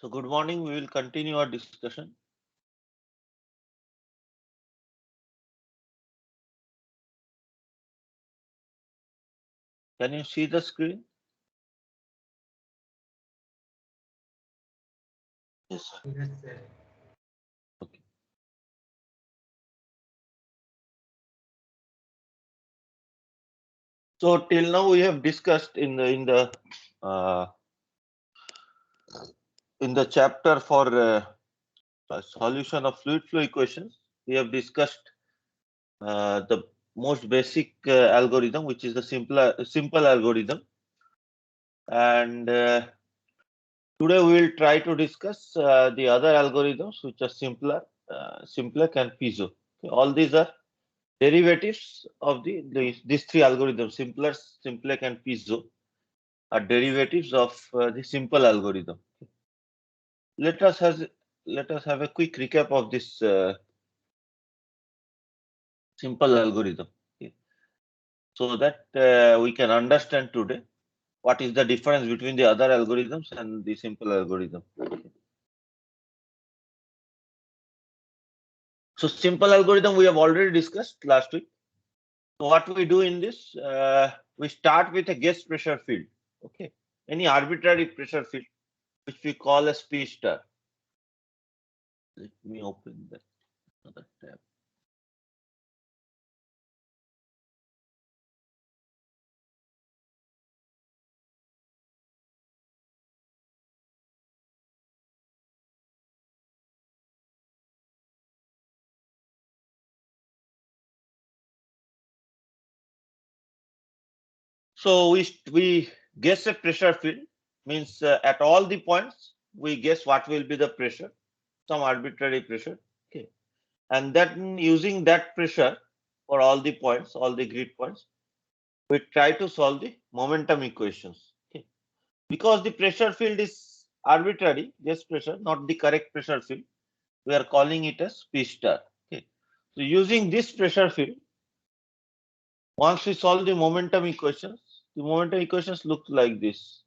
So good morning, we will continue our discussion. Can you see the screen? Yes, sir. Okay. So till now we have discussed uh, in the chapter for solution of fluid flow equations. We have discussed the most basic algorithm, which is the simple algorithm, and today we will try to discuss the other algorithms which are simpler and piezo. Okay, all these are derivatives of these three algorithms, simpler and piezo, are derivatives of the simple algorithm. Let us has let us have a quick recap of this simple algorithm, okay, so that we can understand today what is the difference between the other algorithms and the simple algorithm. So simple algorithm we have already discussed last week. So what we do in this, we start with a guess pressure field, okay, any arbitrary pressure field, which we call as P star. Let me open that other tab. So we guess a pressure field, means at all the points we guess what will be the pressure, some arbitrary pressure, okay, and then using that pressure for all the points, all the grid points, we try to solve the momentum equations. Okay, because the pressure field is arbitrary, guess pressure, not the correct pressure field, we are calling it as P star. Okay, so using this pressure field, once we solve the momentum equations look like this.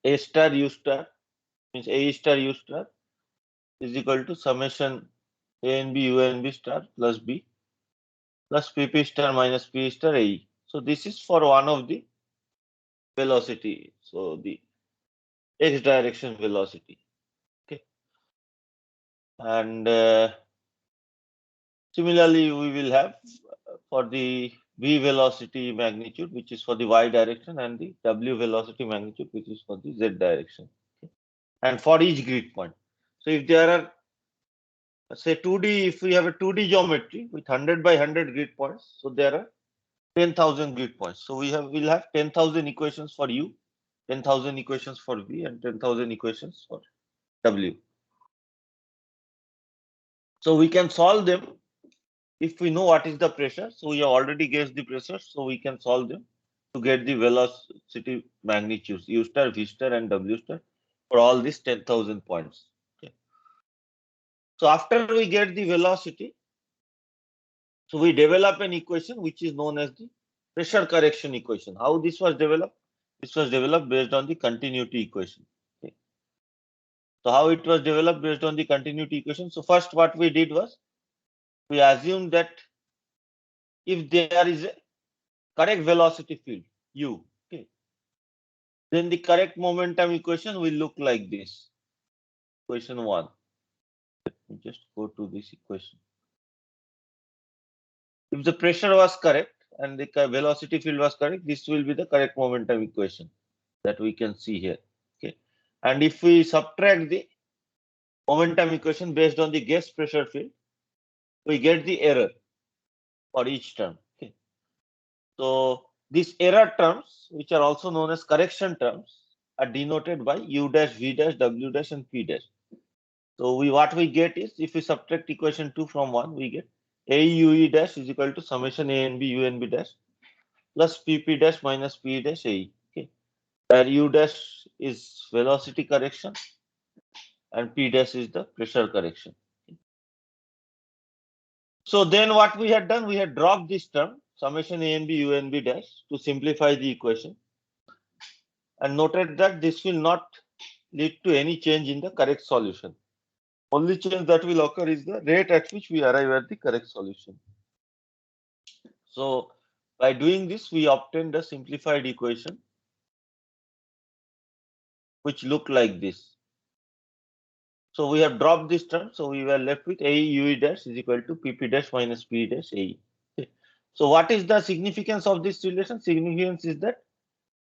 A star U star means A star U star is equal to summation A and B U and B star plus B plus PP star minus P star AE. So this is for one of the velocity. So the x direction velocity. Okay. And similarly, we will have for the V velocity magnitude, which is for the y direction, and the W velocity magnitude, which is for the z direction. Okay. And for each grid point. So if there are, say 2D, if we have a 2D geometry with 100 by 100 grid points, so there are 10,000 grid points. So we'll have 10,000 equations for U, 10,000 equations for V, and 10,000 equations for W. So we can solve them if we know what is the pressure. So we have already guessed the pressure, so we can solve them to get the velocity magnitudes U star, V star, and W star for all these 10,000 points. Okay. So after we get the velocity, so we develop an equation which is known as the pressure correction equation. How this was developed? This was developed based on the continuity equation. Okay. So how it was developed based on the continuity equation? So first what we did was we assumed that if there is a correct velocity field U, okay, then the correct momentum equation will look like this. Equation 1. Let me just go to this equation. If the pressure was correct and the velocity field was correct, this will be the correct momentum equation that we can see here. Okay. And if we subtract the momentum equation based on the guess pressure field, we get the error for each term. Okay. So these error terms, which are also known as correction terms, are denoted by U dash, V dash, W dash, and P dash. So what we get is, if we subtract equation 2 from 1, we get AUE dash is equal to summation A and B U and B dash plus PP dash minus P dash AE. Okay. Where U dash is velocity correction and P dash is the pressure correction. So then what we had done, we had dropped this term summation A and B U and B dash to simplify the equation, and noted that this will not lead to any change in the correct solution. Only change that will occur is the rate at which we arrive at the correct solution. So by doing this, we obtained a simplified equation which look like this. So we have dropped this term, so we were left with AE UE dash is equal to PP dash minus P dash AE. Okay. So what is the significance of this relation? Significance is that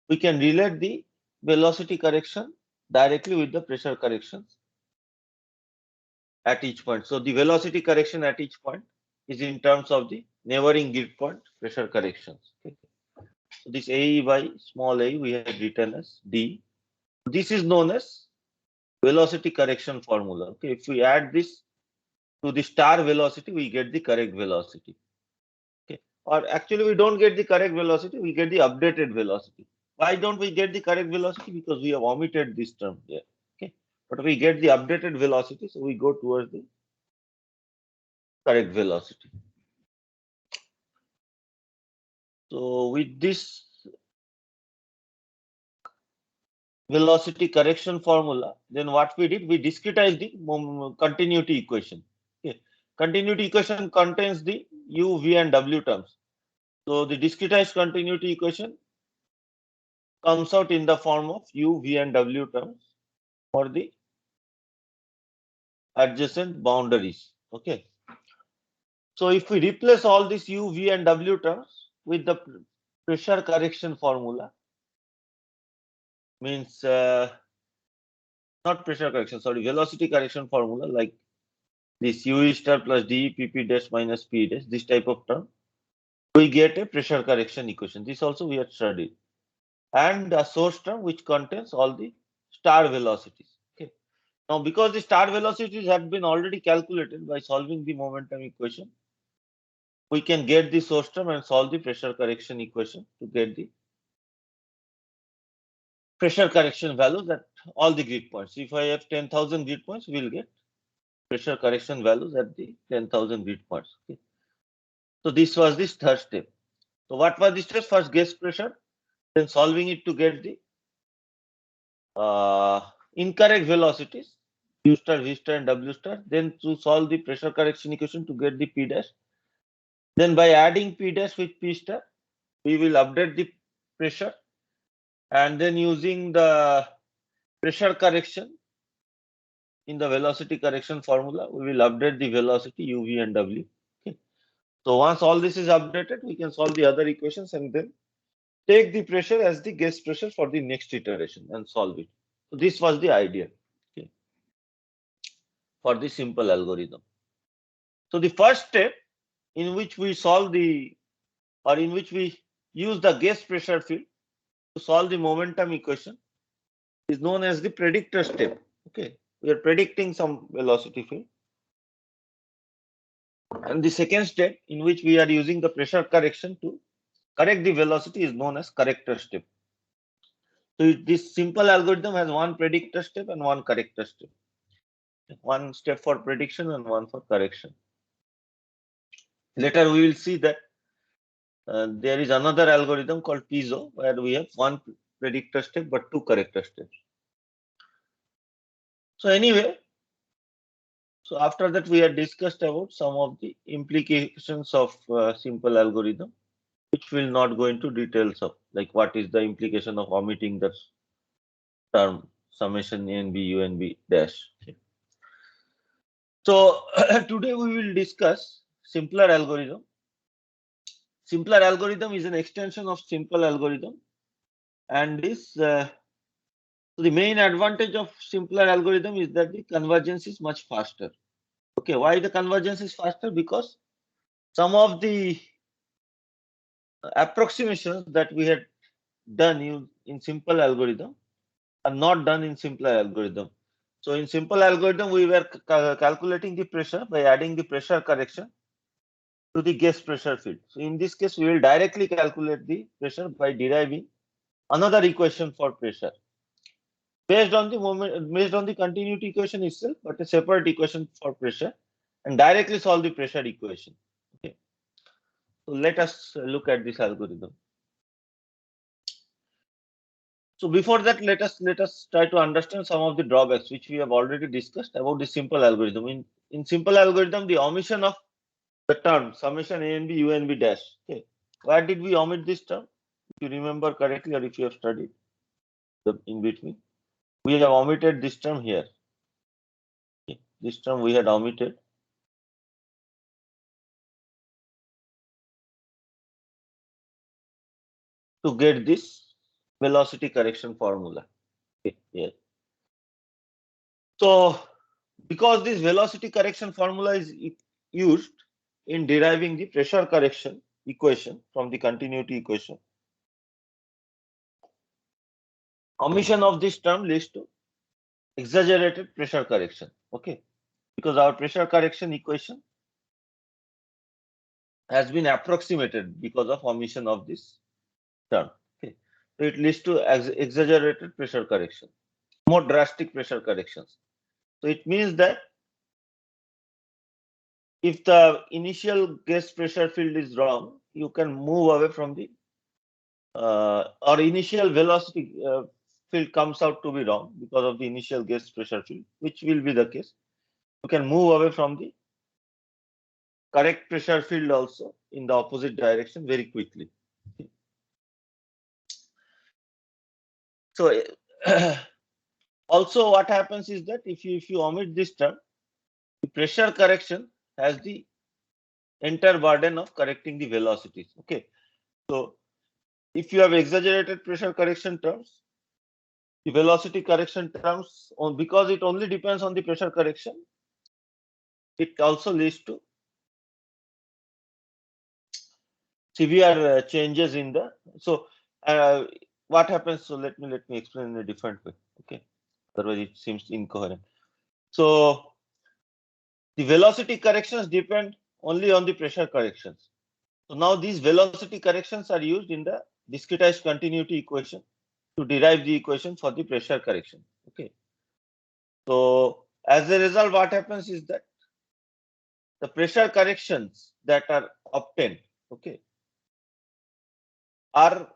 we can relate the velocity correction directly with the pressure corrections at each point. So the velocity correction at each point is in terms of the neighboring grid point pressure corrections. Okay. So this AE by small a we have written as D. This is known as velocity correction formula. Okay, if we add this to the star velocity, we get the correct velocity. Okay, or actually we don't get the correct velocity, we get the updated velocity. Why don't we get the correct velocity? Because we have omitted this term here. Okay, but we get the updated velocity, so we go towards the correct velocity. So with this velocity correction formula, then what we did, we discretized the continuity equation. Okay. Continuity equation contains the u, v and w terms. So the discretized continuity equation comes out in the form of u, v and w terms for the adjacent boundaries. Okay. So if we replace all these u, v and w terms with the pressure correction formula, means not pressure correction, sorry, velocity correction formula, like this u star plus d pp dash minus p dash, this type of term, we get a pressure correction equation. This also we have studied, and a source term which contains all the star velocities. Okay. Now, because the star velocities have been already calculated by solving the momentum equation, we can get the source term and solve the pressure correction equation to get the pressure correction values at all the grid points. If I have 10,000 grid points, we will get pressure correction values at the 10,000 grid points. Okay. So this was this third step. So what was the step? First, guess pressure, then solving it to get the incorrect velocities, u star, v star, and w star. Then to solve the pressure correction equation to get the p dash. Then by adding p dash with p star, we will update the pressure, and then using the pressure correction in the velocity correction formula, we will update the velocity u, v, and w. Okay. So once all this is updated, we can solve the other equations and then take the pressure as the guess pressure for the next iteration and solve it. So this was the idea, okay, for the simple algorithm. So the first step in which we solve the, or in which we use the guess pressure field to solve the momentum equation is known as the predictor step. Okay, we are predicting some velocity field. And the second step in which we are using the pressure correction to correct the velocity is known as corrector step. So this simple algorithm has one predictor step and one corrector step. One step for prediction and one for correction. Later we will see that there is another algorithm called Piezo where we have one predictor step but two corrector steps. So anyway, so after that we had discussed about some of the implications of simple algorithm, which will not go into details of, like what is the implication of omitting the term summation n b u n b dash. So today we will discuss simpler algorithm. Simpler algorithm is an extension of simple algorithm, and is so the main advantage of simpler algorithm is that the convergence is much faster. Okay, why the convergence is faster? Because some of the approximations that we had done in simple algorithm are not done in simpler algorithm. So in simple algorithm, we were calculating the pressure by adding the pressure correction to the guess pressure field. So in this case, we will directly calculate the pressure by deriving another equation for pressure based on the moment, based on the continuity equation itself, but a separate equation for pressure, and directly solve the pressure equation. Okay. So let us look at this algorithm. So before that, let us try to understand some of the drawbacks which we have already discussed about the simple algorithm. In simple algorithm, the omission of the term summation a and b u and b dash. Okay, why did we omit this term? If you remember correctly, or if you have studied the in between, we have omitted this term here. Okay. This term we had omitted to get this velocity correction formula. Okay. Yeah. So because this velocity correction formula is used in deriving the pressure correction equation from the continuity equation, omission of this term leads to exaggerated pressure correction. Okay, because our pressure correction equation has been approximated because of omission of this term. Okay, so it leads to exaggerated pressure correction, more drastic pressure corrections. So it means that if the initial gas pressure field is wrong, you can move away from the or initial velocity field comes out to be wrong because of the initial gas pressure field, which will be the case. You can move away from the correct pressure field also in the opposite direction very quickly. So also what happens is that if you omit this term, the pressure correction has the entire burden of correcting the velocities. Okay, so if you have exaggerated pressure correction terms, the velocity correction terms, because it only depends on the pressure correction, it also leads to severe changes in the. So what happens? So let me explain in a different way. Okay, otherwise it seems incoherent. So the velocity corrections depend only on the pressure corrections. So now these velocity corrections are used in the discretized continuity equation to derive the equation for the pressure correction. Okay. So as a result, what happens is that the pressure corrections that are obtained, okay, are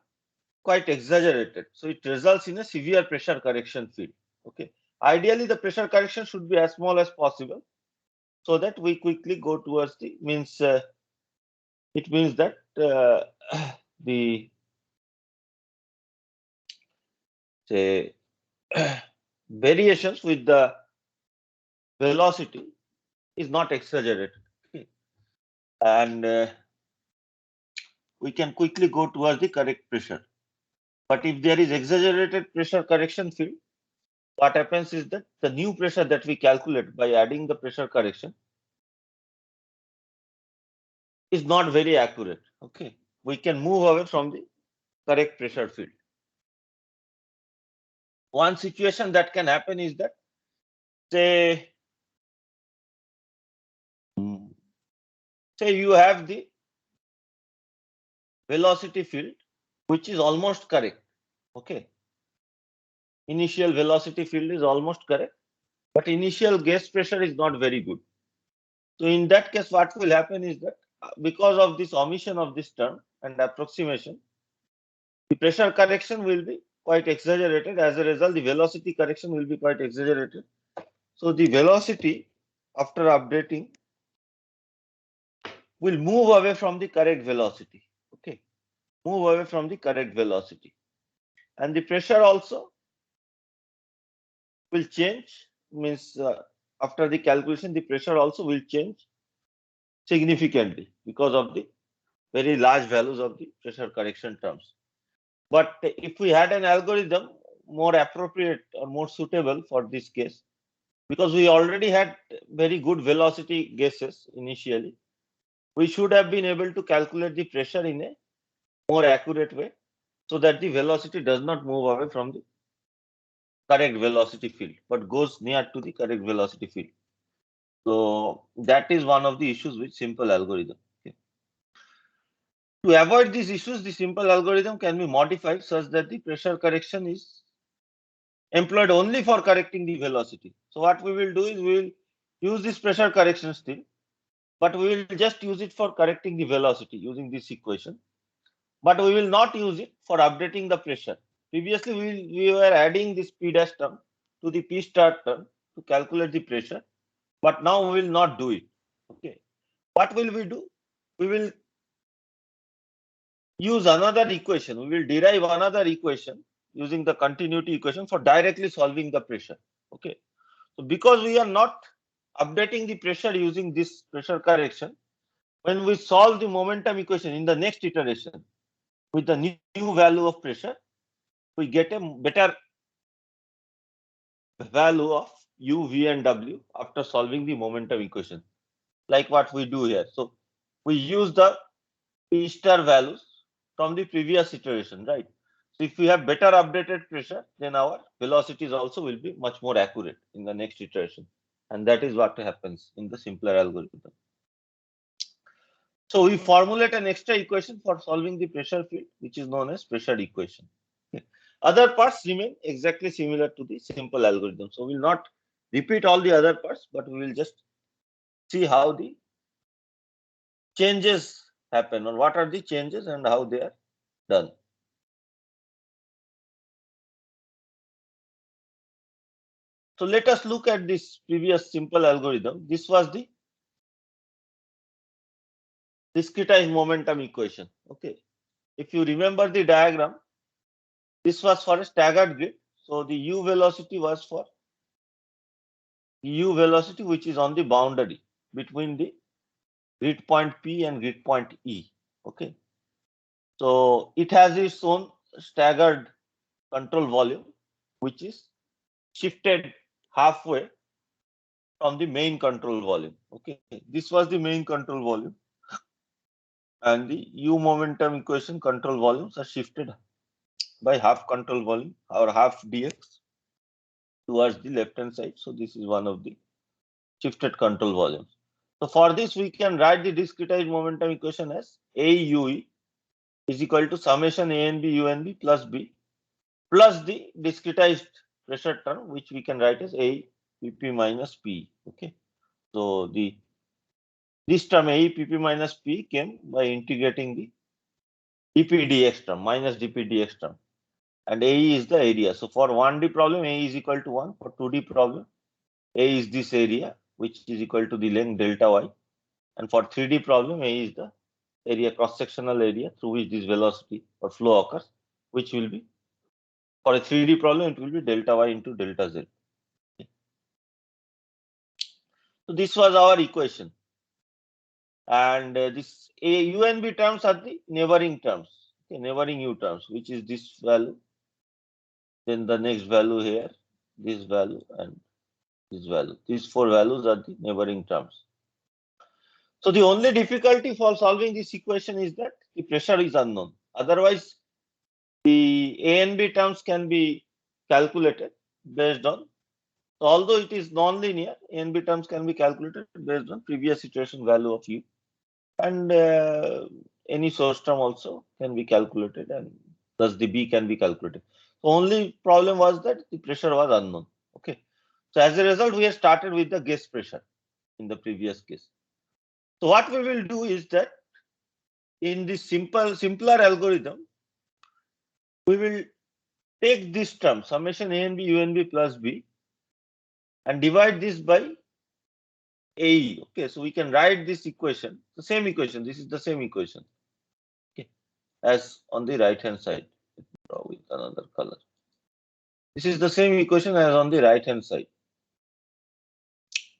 quite exaggerated. So it results in a severe pressure correction field. Okay. Ideally, the pressure correction should be as small as possible so that we quickly go towards the means. It means that the say variations with the velocity is not exaggerated. Okay. And we can quickly go towards the correct pressure. But if there is exaggerated pressure correction field, what happens is that the new pressure that we calculate by adding the pressure correction is not very accurate. Okay, we can move away from the correct pressure field. One situation that can happen is that say you have the velocity field which is almost correct. Okay, initial velocity field is almost correct, but initial gas pressure is not very good. So in that case, what will happen is that because of this omission of this term and approximation, the pressure correction will be quite exaggerated. As a result, the velocity correction will be quite exaggerated. So the velocity after updating will move away from the correct velocity. Okay, move away from the correct velocity, and the pressure also will change. Means after the calculation, the pressure also will change significantly because of the very large values of the pressure correction terms. But if we had an algorithm more appropriate or more suitable for this case, because we already had very good velocity gases initially, we should have been able to calculate the pressure in a more accurate way so that the velocity does not move away from the correct velocity field, but goes near to the correct velocity field. So that is one of the issues with simple algorithm. Okay. To avoid these issues, the simple algorithm can be modified such that the pressure correction is employed only for correcting the velocity. So what we will do is we will use this pressure correction still, but we will just use it for correcting the velocity using this equation. But we will not use it for updating the pressure. previously we were adding this P dash term to the P star term to calculate the pressure, but now we will not do it. Okay. What will we do? We will use another equation. We will derive another equation using the continuity equation for directly solving the pressure. Okay. So because we are not updating the pressure using this pressure correction, when we solve the momentum equation in the next iteration with the new value of pressure, we get a better value of u, v and w after solving the momentum equation, like what we do here. So we use the P star values from the previous iteration, right? So if we have better updated pressure, then our velocities also will be much more accurate in the next iteration. And that is what happens in the simpler algorithm. So we formulate an extra equation for solving the pressure field, which is known as pressure equation. Okay. Other parts remain exactly similar to the simple algorithm. So we will not repeat all the other parts, but we will just see how the changes happen or what are the changes and how they are done. So let us look at this previous simple algorithm. This was the discretized momentum equation. Okay. If you remember the diagram, this was for a staggered grid. So the u velocity was for u velocity which is on the boundary between the grid point P and grid point E. Okay. So it has its own staggered control volume, which is shifted halfway from the main control volume. Okay. This was the main control volume. And the u momentum equation control volumes are shifted by half control volume or half dx towards the left hand side. So this is one of the shifted control volumes. So for this we can write the discretized momentum equation as AUE is equal to summation ANB UNB plus B plus the discretized pressure term, which we can write as A PP minus P. Okay. So this term A PP minus P came by integrating the dpdx term minus dpdx term, and AE is the area. So for 1D problem, A is equal to 1. For 2D problem, A is this area, which is equal to the length delta y. And for 3D problem, A is the area, cross-sectional area through which this velocity or flow occurs, which will be, for a 3D problem, it will be delta y into delta z. So this was our equation. And this A, U and B terms are the neighboring terms, okay, neighboring U terms, which is this value, then the next value here, this value, and this value. These four values are the neighboring terms. So the only difficulty for solving this equation is that the pressure is unknown. Otherwise, the A and B terms can be calculated based on, so although it is non-linear, A and B terms can be calculated based on previous iteration value of U, and any source term also can be calculated, and thus the B can be calculated. The only problem was that the pressure was unknown. Okay. So as a result, we have started with the guess pressure in the previous case. So what we will do is that in this simpler algorithm, we will take this term summation A and B U and B plus B and divide this by AE. Okay, so we can write this equation, the same equation. This is the same equation. Okay, as on the right hand side. Draw with another color. This is the same equation as on the right hand side.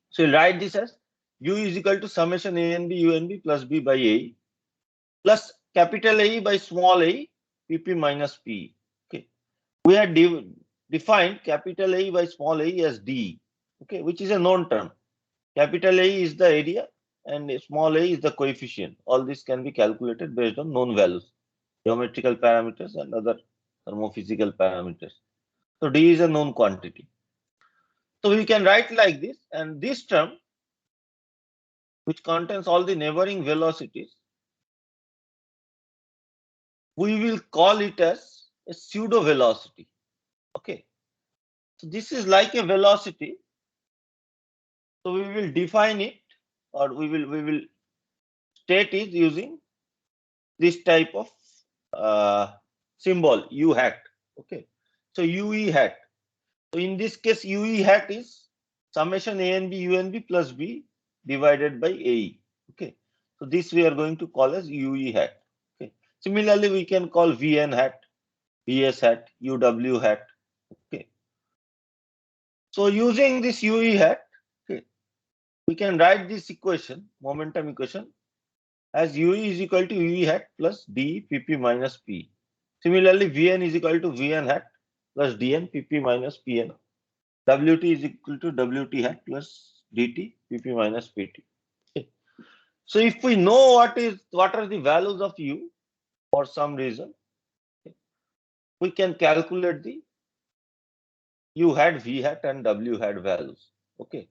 So we'll write this as U is equal to summation A and B U and B plus B by A plus capital A by small a PP minus P. Okay, we had defined capital A by small a as D. Okay, which is a known term. Capital A is the area and small a is the coefficient. All this can be calculated based on known values, geometrical parameters and other thermophysical parameters. So D is a known quantity. So we can write like this, and this term, which contains all the neighboring velocities, we will call it as a pseudo velocity. Okay. So this is like a velocity. So we will define it, or we will state it using this type of symbol U hat. Okay. So UE hat. So in this case, UE hat is summation A and B U and B plus B divided by AE. Okay. So this we are going to call as UE hat. Okay. Similarly, we can call VN hat, VS hat, UW hat. Okay. So using this UE hat, okay, we can write this equation, momentum equation, as UE is equal to UE hat plus D PP minus P. Similarly, Vn is equal to Vn hat plus Dn PP minus Pn. Wt is equal to Wt hat plus dt pp minus pt. Okay. So if we know what are the values of u for some reason, okay, we can calculate the u hat, v hat, and w hat values. Okay,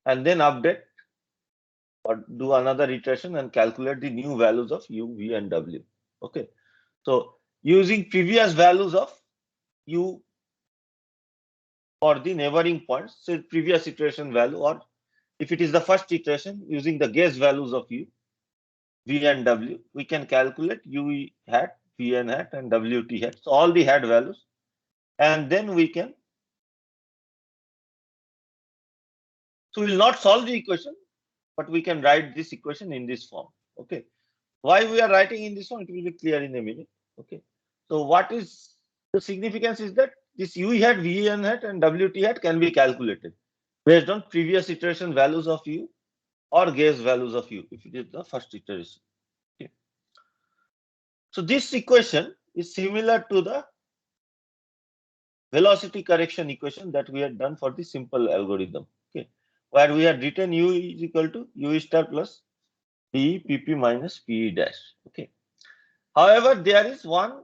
and then update or do another iteration and calculate the new values of u, v, and w. Okay, so using previous values of u for the neighboring points, so previous iteration value, or if it is the first iteration, using the guess values of u, v and w, we can calculate u hat, vn hat, and wt hat. So all the hat values, and then we can. So we will not solve the equation, but we can write this equation in this form. Okay. Why we are writing in this form? It will be clear in a minute. Okay. So what is the significance is that this u hat, vn hat, and wt hat can be calculated based on previous iteration values of u or guess values of u if it is the first iteration. Okay. So this equation is similar to the velocity correction equation that we had done for the simple algorithm. Okay, where we had written u is equal to u star plus d pp minus pe dash. Okay. However, there is one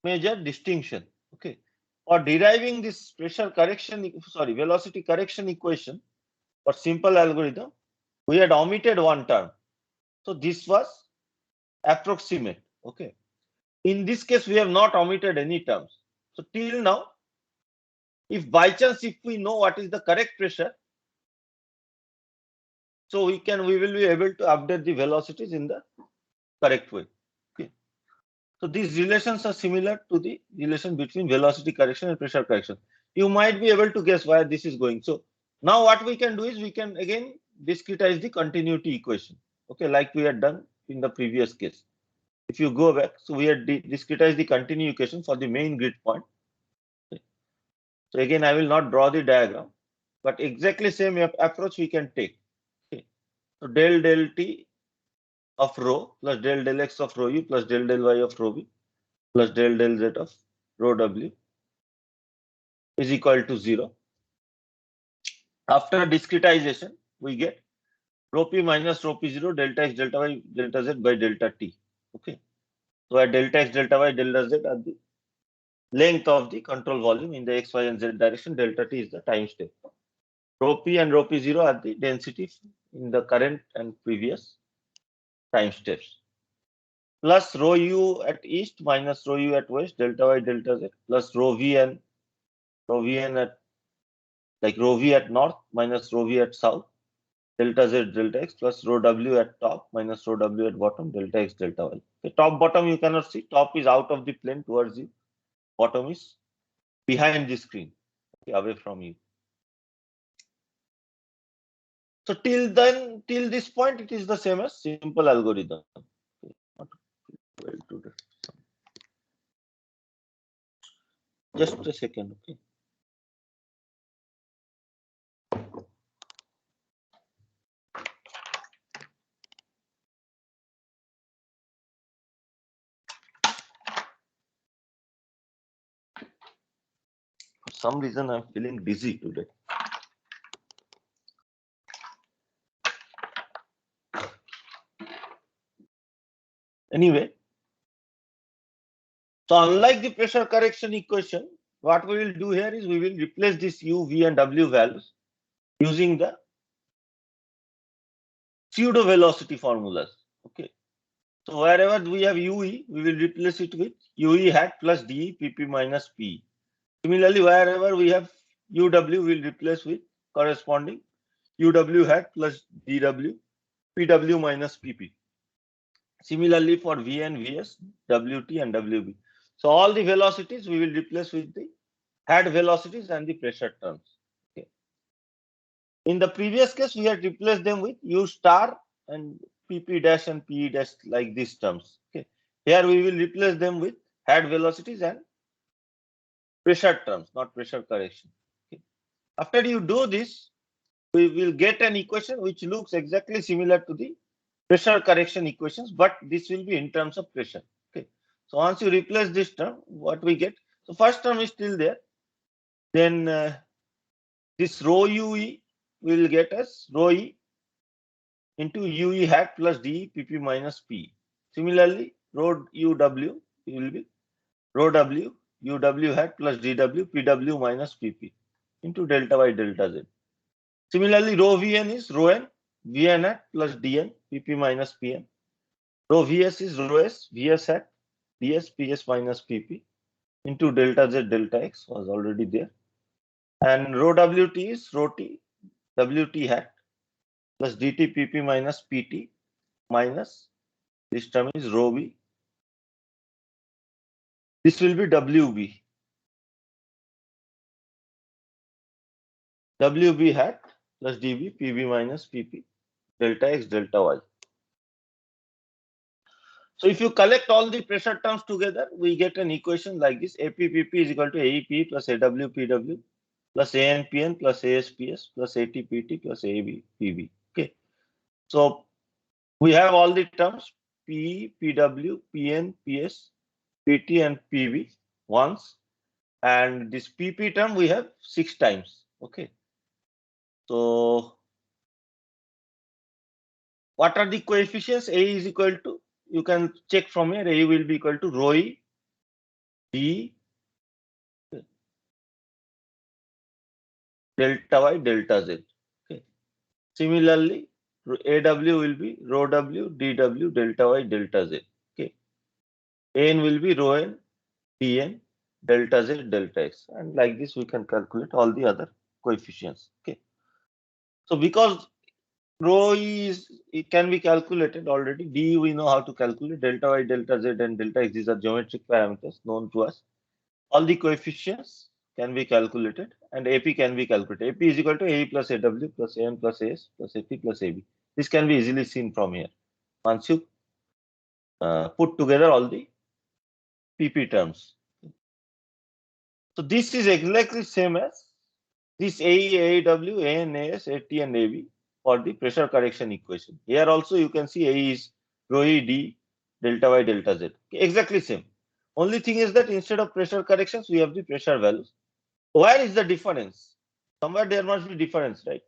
major distinction. Okay, for deriving this pressure correction, velocity correction equation for simple algorithm, we had omitted one term. So this was approximate. Okay. In this case, we have not omitted any terms. So till now, if by chance if we know what is the correct pressure, so we will be able to update the velocities in the correct way. Okay. So these relations are similar to the relation between velocity correction and pressure correction. You might be able to guess where this is going. So now what we can do is we can again discretize the continuity equation. Okay, like we had done in the previous case. If you go back, so we had discretized the continuity equation for the main grid point. Okay. So again, I will not draw the diagram, but exactly same approach we can take. Okay. So del t of rho plus del x of rho u plus del y of rho v plus del z of rho w is equal to 0. After discretization, we get rho p minus rho p0 delta x delta y delta z by delta t. Okay. So where delta x delta y delta z are the length of the control volume in the x, y, and z direction. Delta t is the time step. Rho p and rho p0 are the density in the current and previous time steps. Plus rho u at east minus rho u at west, delta y delta z, plus rho v n at rho v at north minus rho v at south, delta z delta x, plus rho w at top minus rho w at bottom, delta x delta y. The top bottom you cannot see. Top is out of the plane towards you. Bottom is behind the screen, okay, away from you. So till this point, it is the same as simple algorithm. Just a second, okay. For some reason, I'm feeling dizzy today. Anyway, so unlike the pressure correction equation, what we will do here is we will replace this u, v, and w values using the pseudo velocity formulas. Okay. So wherever we have ue, we will replace it with ue hat plus de pp minus p. Similarly, wherever we have uw, we will replace with corresponding uw hat plus dw, pw minus pp. Similarly, for vn, vs, wt, and wb. So all the velocities we will replace with the had velocities and the pressure terms. Okay. In the previous case, we had replaced them with U star and PP dash and PE dash like these terms. Okay. Here we will replace them with had velocities and pressure terms, not pressure correction. Okay. After you do this, we will get an equation which looks exactly similar to the pressure correction equations, but this will be in terms of pressure. Okay. So once you replace this term, what we get? So first term is still there. Then this rho UE will get us rho E into UE hat plus DE PP minus P. Similarly, rho UW will be rho W UW hat plus DW PW minus PP into delta Y delta Z. Similarly, rho Vn is rho N Vn hat plus Dn PP minus Pn. Rho Vs is rho S Vs hat ds ps minus pp into delta z delta x was already there, and rho wt is rho t wt hat plus dt pp minus pt minus this term is rho v. This will be wb. Wb hat plus db pb minus pp delta x delta y. So if you collect all the pressure terms together, we get an equation like this: APPP is equal to AEP plus AWPW plus ANPN plus ASPS plus ATPT plus ABPB. Okay. So we have all the terms PE, PW, PN, PS, PT and PV once, and this PP term we have 6 times. Okay. So what are the coefficients? A is equal to, you can check from here, A will be equal to rho E, D, delta Y, delta Z. Okay. Similarly, AW will be rho W, DW, delta Y, delta Z. Okay. AN will be rho N, Dn, delta Z, delta X. And like this, we can calculate all the other coefficients. Okay. So because rho is, it can be calculated already. D we know how to calculate. Delta Y, delta Z, and delta X, these are geometric parameters known to us. All the coefficients can be calculated, and AP can be calculated. AP is equal to AE plus AW plus AN plus AS plus AP plus AB. This can be easily seen from here. Once you put together all the PP terms. So this is exactly same as this AE, AW, AN, AS, AT and AB for the pressure correction equation. Here also you can see A is rho E D delta Y delta Z. Exactly same. Only thing is that instead of pressure corrections, we have the pressure values. Where is the difference? Somewhere there must be difference, right?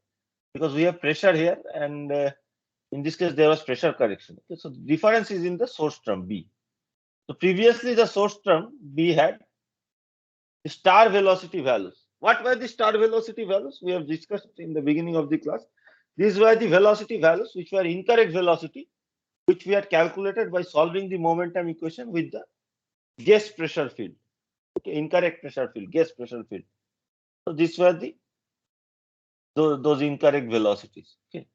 Because we have pressure here, and in this case there was pressure correction. Okay, so the difference is in the source term B. So previously the source term B had the star velocity values. What were the star velocity values? We have discussed in the beginning of the class. These were the velocity values which were incorrect velocity, which we had calculated by solving the momentum equation with the guess pressure field. Okay, incorrect pressure field, guess pressure field. So these were the those incorrect velocities. Okay.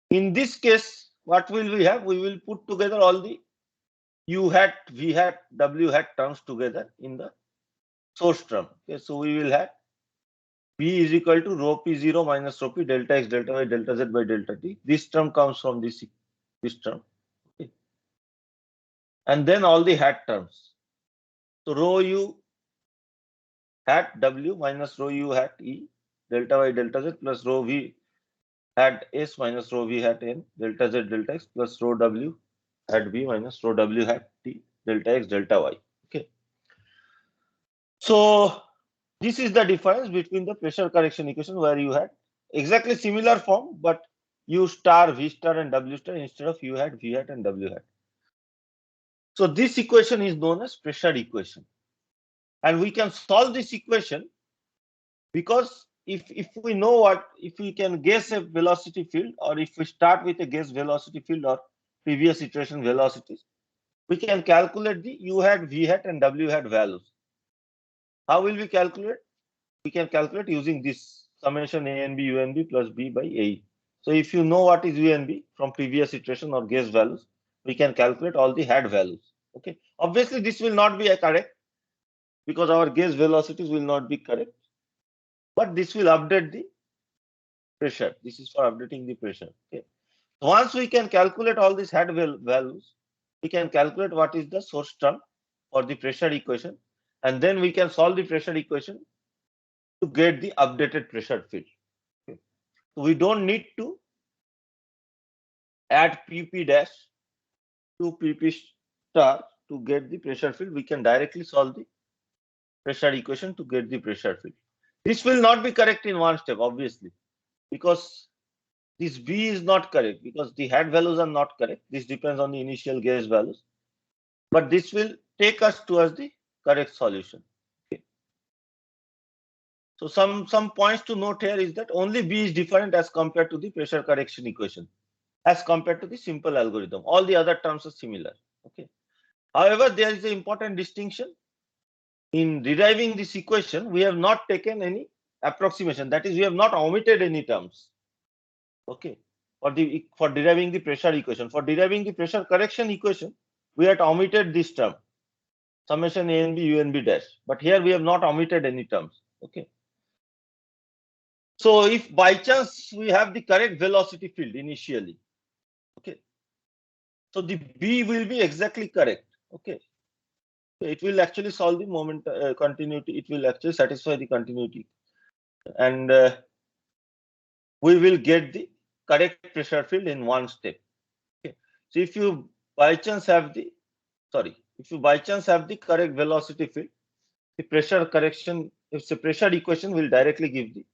In this case, what will we have? We will put together all the U hat, V hat, W hat terms together in the source term. Okay, so we will have B is equal to rho P0 minus rho P delta X delta Y delta Z by delta T. This term comes from this term. Okay. And then all the hat terms. So rho U hat W minus rho U hat E delta Y delta Z plus rho V hat S minus rho V hat N delta Z delta X plus rho W hat B minus rho W hat T delta X delta Y. Okay. So this is the difference between the pressure correction equation where you had exactly similar form, but U star, V star and W star instead of U hat, V hat and W hat. So this equation is known as pressure equation. And we can solve this equation because if we know if we can guess a velocity field, or if we start with a guess velocity field or previous iteration velocities, we can calculate the U hat, V hat and W hat values. How will we calculate? We can calculate using this summation A and B U and B plus B by A. So if you know what is U and B from previous iteration or guess values, we can calculate all the hat values. Okay. Obviously, this will not be correct. because our gas velocities will not be correct. But this will update the pressure. This is for updating the pressure. Okay. Once we can calculate all these head values, we can calculate what is the source term for the pressure equation, and then we can solve the pressure equation to get the updated pressure field. Okay. So we don't need to add PP dash to PP star to get the pressure field. We can directly solve the pressure equation to get the pressure field. This will not be correct in one step, obviously, because this B is not correct, because the head values are not correct. This depends on the initial gas values, but this will take us towards the correct solution. Okay. So some points to note here is that only B is different as compared to the pressure correction equation, as compared to the simple algorithm. All the other terms are similar. Okay. However, there is an important distinction. In deriving this equation, we have not taken any approximation. That is, we have not omitted any terms. Okay. For deriving the pressure equation, for deriving the pressure correction equation, we had omitted this term, summation A and B U and B dash. But here we have not omitted any terms. Okay. So if by chance we have the correct velocity field initially, okay, so the B will be exactly correct. Okay. So it will actually solve the moment continuity. It will actually satisfy the continuity, and we will get the correct pressure field in one step. Okay. So if you by chance have the correct velocity field, the pressure correction, if the pressure equation will directly give the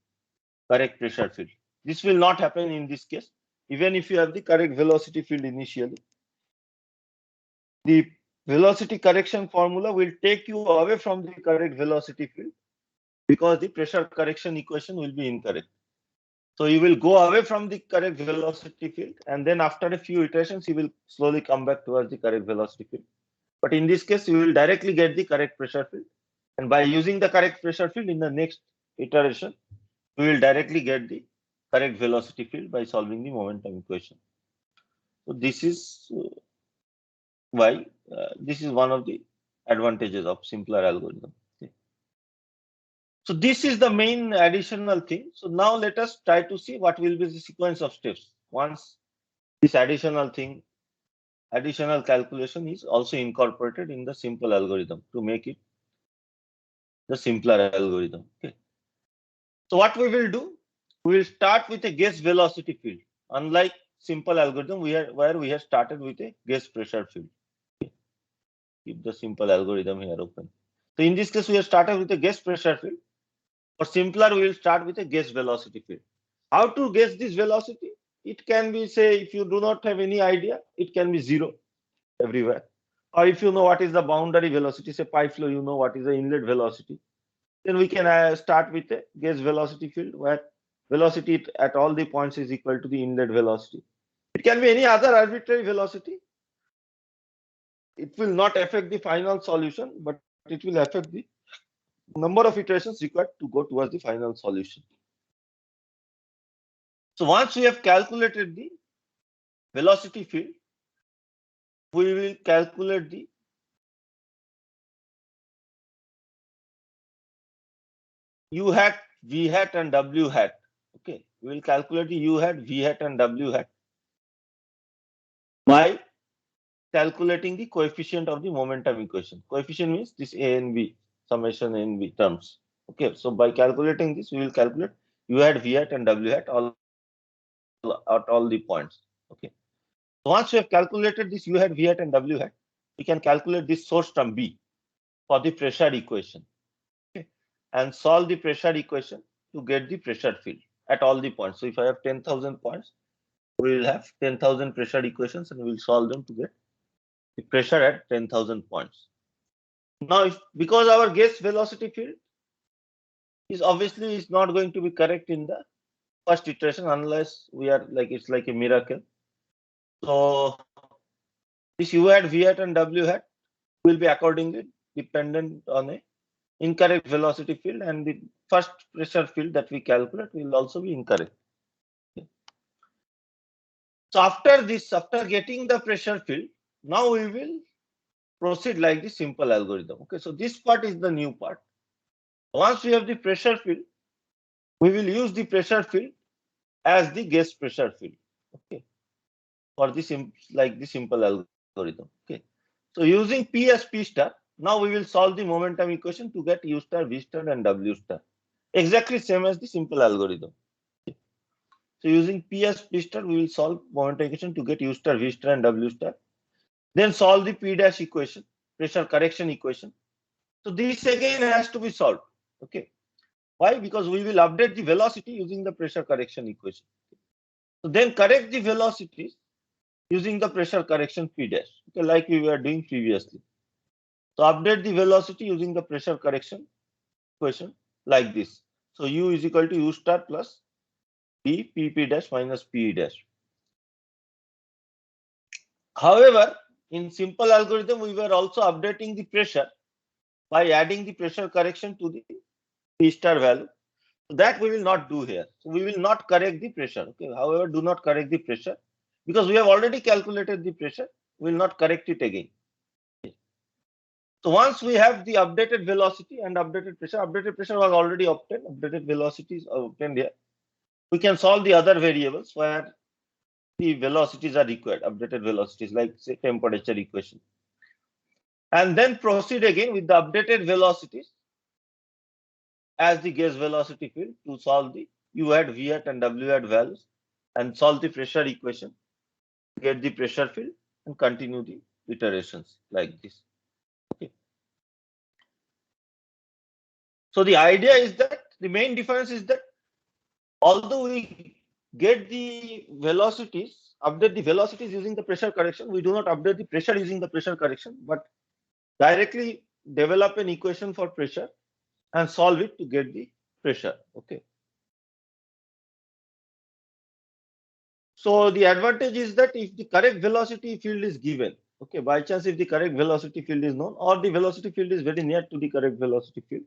correct pressure field. This will not happen in this case. Even if you have the correct velocity field initially, the velocity correction formula will take you away from the correct velocity field, because the pressure correction equation will be incorrect. So you will go away from the correct velocity field, and then after a few iterations, you will slowly come back towards the correct velocity field. But in this case, you will directly get the correct pressure field. And by using the correct pressure field in the next iteration, we will directly get the correct velocity field by solving the momentum equation. So this is why this is one of the advantages of simpler algorithm. Okay. So this is the main additional thing. So now let us try to see what will be the sequence of steps once this additional calculation is also incorporated in the simple algorithm to make it the simpler algorithm. Okay. So what we will do, we will start with a gas velocity field. Unlike simple algorithm, where we have started with a gas pressure field. Okay. Keep the simple algorithm here open. So in this case, we have started with a gas pressure field. For simpler, we will start with a gas velocity field. How to guess this velocity? It can be, say, if you do not have any idea, it can be 0 everywhere. Or if you know what is the boundary velocity, say pipe flow, you know what is the inlet velocity. Then we can start with a gas velocity field where velocity at all the points is equal to the inlet velocity. It can be any other arbitrary velocity. It will not affect the final solution, but it will affect the number of iterations required to go towards the final solution. So once we have calculated the velocity field, we will calculate the U hat, V hat, and W hat. Okay, we will calculate the U hat, V hat, and W hat by calculating the coefficient of the momentum equation. Coefficient means this A and B, summation A and B terms. Okay, so by calculating this, we will calculate U hat, V hat, and W hat at all the points. Okay. So once we have calculated this U hat, V hat, and W hat, we can calculate this source term B for the pressure equation. Okay. And solve the pressure equation to get the pressure field at all the points. So if I have 10,000 points, we will have 10,000 pressure equations, and we will solve them to get the pressure at 10,000 points. Now, because our gas velocity field is obviously is not going to be correct in the first iteration unless we are like, it's like a miracle. So this U hat, V hat, and W hat will be accordingly dependent on a incorrect velocity field, and the first pressure field that we calculate will also be incorrect. Okay. So after this, after getting the pressure field, now we will proceed like the simple algorithm. Okay, so this part is the new part. Once we have the pressure field, we will use the pressure field as the guess pressure field. Okay, for the simple algorithm. Okay, so using P as P star, now we will solve the momentum equation to get U star, V star, and W star. Exactly same as the simple algorithm. Okay. So using P as P star, we will solve momentum equation to get U star, V star, and W star. Then solve the P dash equation, pressure correction equation. So this again has to be solved. Okay. Why? Because we will update the velocity using the pressure correction equation. So then correct the velocities using the pressure correction P dash, okay, like we were doing previously. So update the velocity using the pressure correction equation like this. So U is equal to U star plus P P dash minus P dash. However, in simple algorithm, we were also updating the pressure by adding the pressure correction to the P star value. So that we will not do here. So we will not correct the pressure. Okay. However, do not correct the pressure because we have already calculated the pressure. We will not correct it again. So once we have the updated velocity and updated pressure was already obtained, updated velocity is obtained here. We can solve the other variables where the velocities are required, updated velocities like say temperature equation. And then proceed again with the updated velocities as the gas velocity field to solve the U hat, V hat, and W hat values and solve the pressure equation, get the pressure field, and continue the iterations like this. Okay. So the idea is that the main difference is that although we get the velocities, update the velocities using the pressure correction, we do not update the pressure using the pressure correction, but directly develop an equation for pressure and solve it to get the pressure. Okay. So the advantage is that if the correct velocity field is given, okay, by chance if the correct velocity field is known or the velocity field is very near to the correct velocity field,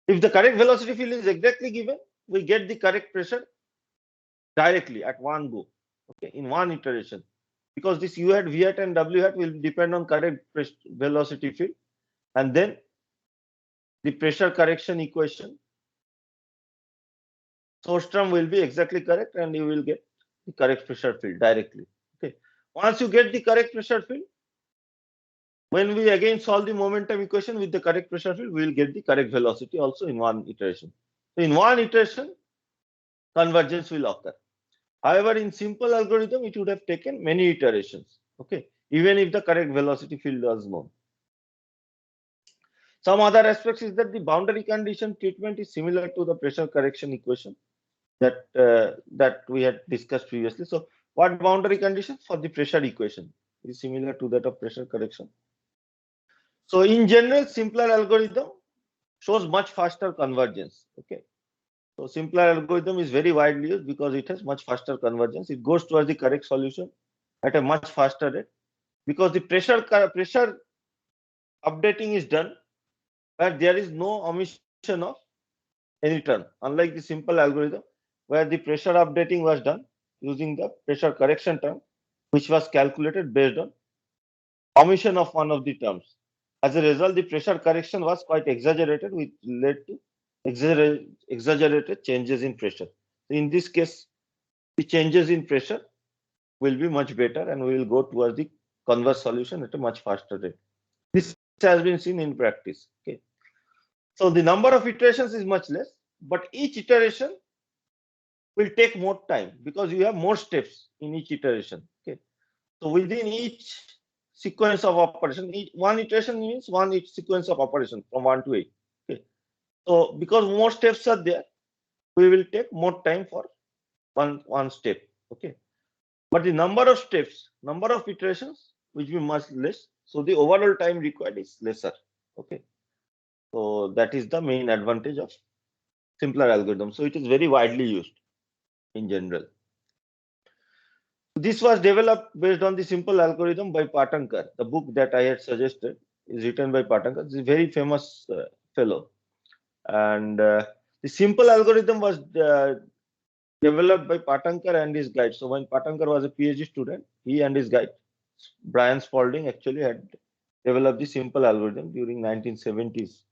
if the correct velocity field is exactly given, we get the correct pressure directly at one go, okay, in one iteration, because this U hat, V hat, and W hat will depend on correct velocity field, and then the pressure correction equation source term will be exactly correct, and you will get the correct pressure field directly. Okay, once you get the correct pressure field, when we again solve the momentum equation with the correct pressure field, we will get the correct velocity also in one iteration. So in one iteration, convergence will occur. However, in simple algorithm, it would have taken many iterations. Okay, even if the correct velocity field was known. Some other aspects is that the boundary condition treatment is similar to the pressure correction equation that we had discussed previously. So, what boundary condition for the pressure equation is similar to that of pressure correction. So, in general, simpler algorithm shows much faster convergence. Okay. So, simpler algorithm is very widely used because it has much faster convergence. It goes towards the correct solution at a much faster rate because the pressure updating is done where there is no omission of any term, unlike the simple algorithm where the pressure updating was done using the pressure correction term, which was calculated based on omission of one of the terms. As a result, the pressure correction was quite exaggerated, which led to exaggerated changes in pressure. In this case, the changes in pressure will be much better and we will go towards the converse solution at a much faster rate. This has been seen in practice. Okay. So the number of iterations is much less, but each iteration will take more time because you have more steps in each iteration. Okay. So within each sequence of operation, one iteration means one each sequence of operation from 1 to 8. Okay. So because more steps are there, we will take more time for one step. Okay. But the number of steps, number of iterations, which will be much less. So the overall time required is lesser. Okay. So that is the main advantage of simpler algorithm. So it is very widely used in general. This was developed based on the simple algorithm by Patankar. The book that I had suggested is written by Patankar. This is a very famous fellow. And the simple algorithm was developed by Patankar and his guide. So when Patankar was a PhD student, he and his guide, Brian Spalding, actually had developed the simple algorithm during 1970s.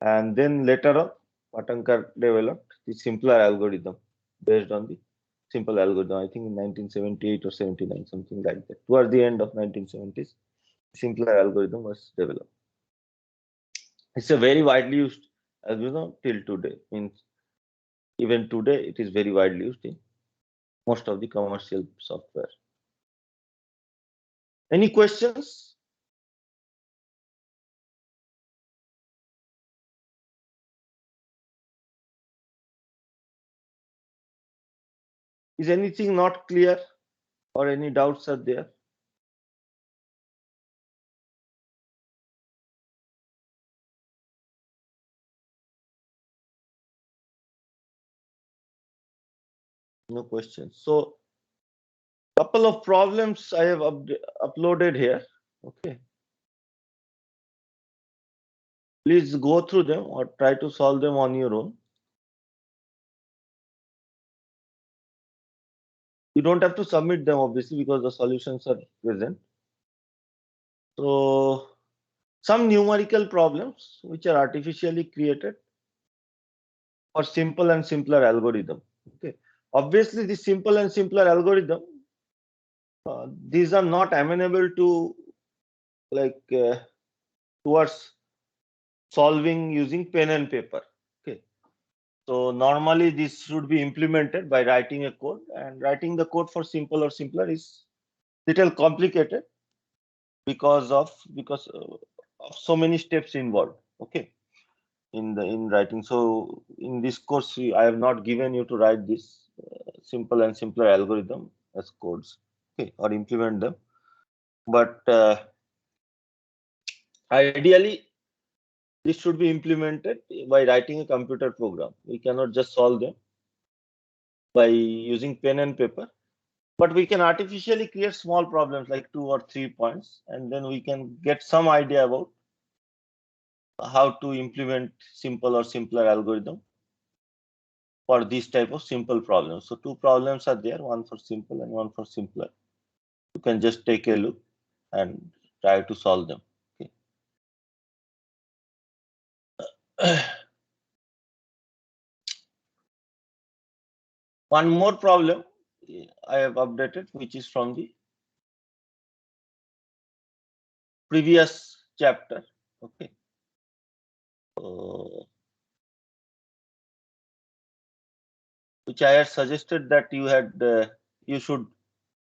And then later on, Patankar developed the simpler algorithm based on the simple algorithm, I think in 1978 or 79, something like that. Towards the end of 1970s, simpler algorithm was developed. It's a very widely used, as you know, till today. Means even today, it is very widely used in most of the commercial software. Any questions? Is anything not clear or any doubts are there? No questions. So couple of problems I have uploaded here. Okay. Please go through them or try to solve them on your own. You don't have to submit them obviously because the solutions are present. So some numerical problems which are artificially created for simple and simpler algorithm. Okay. Obviously, the simple and simpler algorithm, these are not amenable to like towards solving using pen and paper. Okay. So normally this should be implemented by writing a code, and writing the code for simple or simpler is little complicated because of so many steps involved. Okay. In writing. So in this course, I have not given you to write this simple and simpler algorithm as codes, okay, or implement them. But ideally, this should be implemented by writing a computer program. We cannot just solve them by using pen and paper, but we can artificially create small problems like 2 or 3 points, and then we can get some idea about how to implement simple or simpler algorithm for these type of simple problems. So two problems are there, one for simple and one for simpler. You can just take a look and try to solve them. Okay. One more problem I have updated, which is from the previous chapter. Okay. Which I had suggested that you should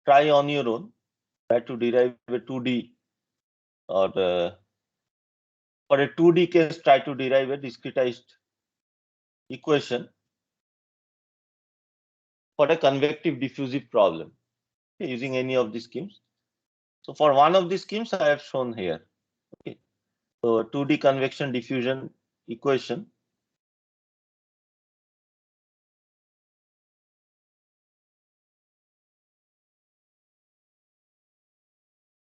try on your own, try to derive a 2D or for a 2D case, try to derive a discretized equation for a convective diffusive problem, okay, using any of the schemes. So for one of the schemes I have shown here. Okay. So 2D convection diffusion equation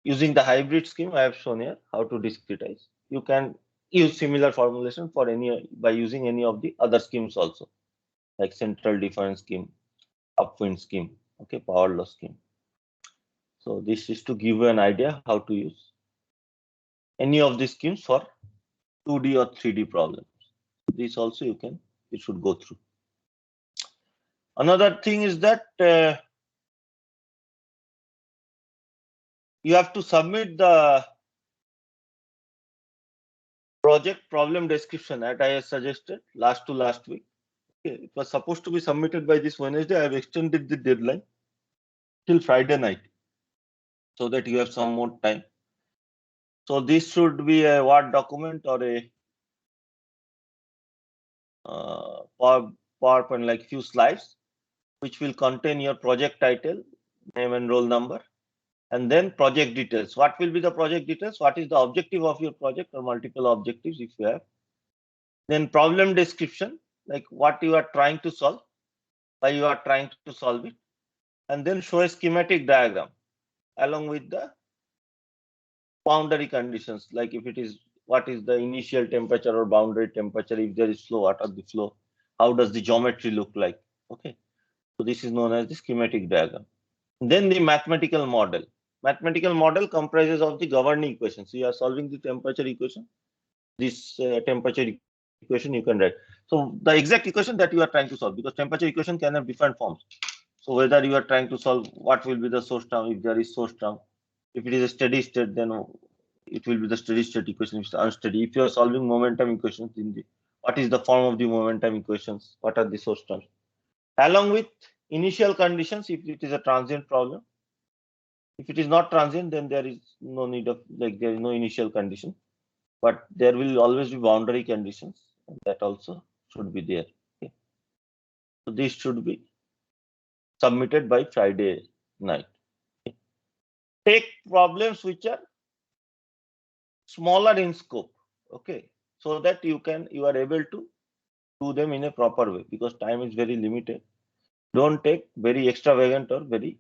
using the hybrid scheme I have shown here how to discretize. You can use similar formulation for any by using any of the other schemes also, like central difference scheme, upwind scheme, okay, power law scheme. So this is to give you an idea how to use any of these schemes for 2D or 3D problems. This also you should go through. Another thing is that you have to submit the project problem description that I suggested last week. Okay. It was supposed to be submitted by this Wednesday. I have extended the deadline till Friday night so that you have some more time. So this should be a Word document or a PowerPoint, like few slides, which will contain your project title, name and roll number, and then project details. What will be the project details? What is the objective of your project or multiple objectives if you have? Then problem description, like what you are trying to solve, why you are trying to solve it, and then show a schematic diagram along with the boundary conditions, like if it is what is the initial temperature or boundary temperature, if there is flow, what are the flow, how does the geometry look like. Okay, so this is known as the schematic diagram. Then the mathematical model. Mathematical model comprises of the governing equation. So you are solving the temperature equation. This temperature equation you can write. So the exact equation that you are trying to solve, because temperature equation can have different forms. So whether you are trying to solve what will be the source term, if there is source term, if it is a steady state, then it will be the steady state equation. If it's unsteady, if you are solving momentum equations, in the what is the form of the momentum equations? What are the source terms? Along with initial conditions, if it is a transient problem. If it is not transient, then there is no need of, like, there is no initial condition, but there will always be boundary conditions, and that also should be there. Okay. So this should be submitted by Friday night. Okay. Take problems which are smaller in scope, okay, so that you are able to do them in a proper way, because time is very limited. Don't take very extravagant or very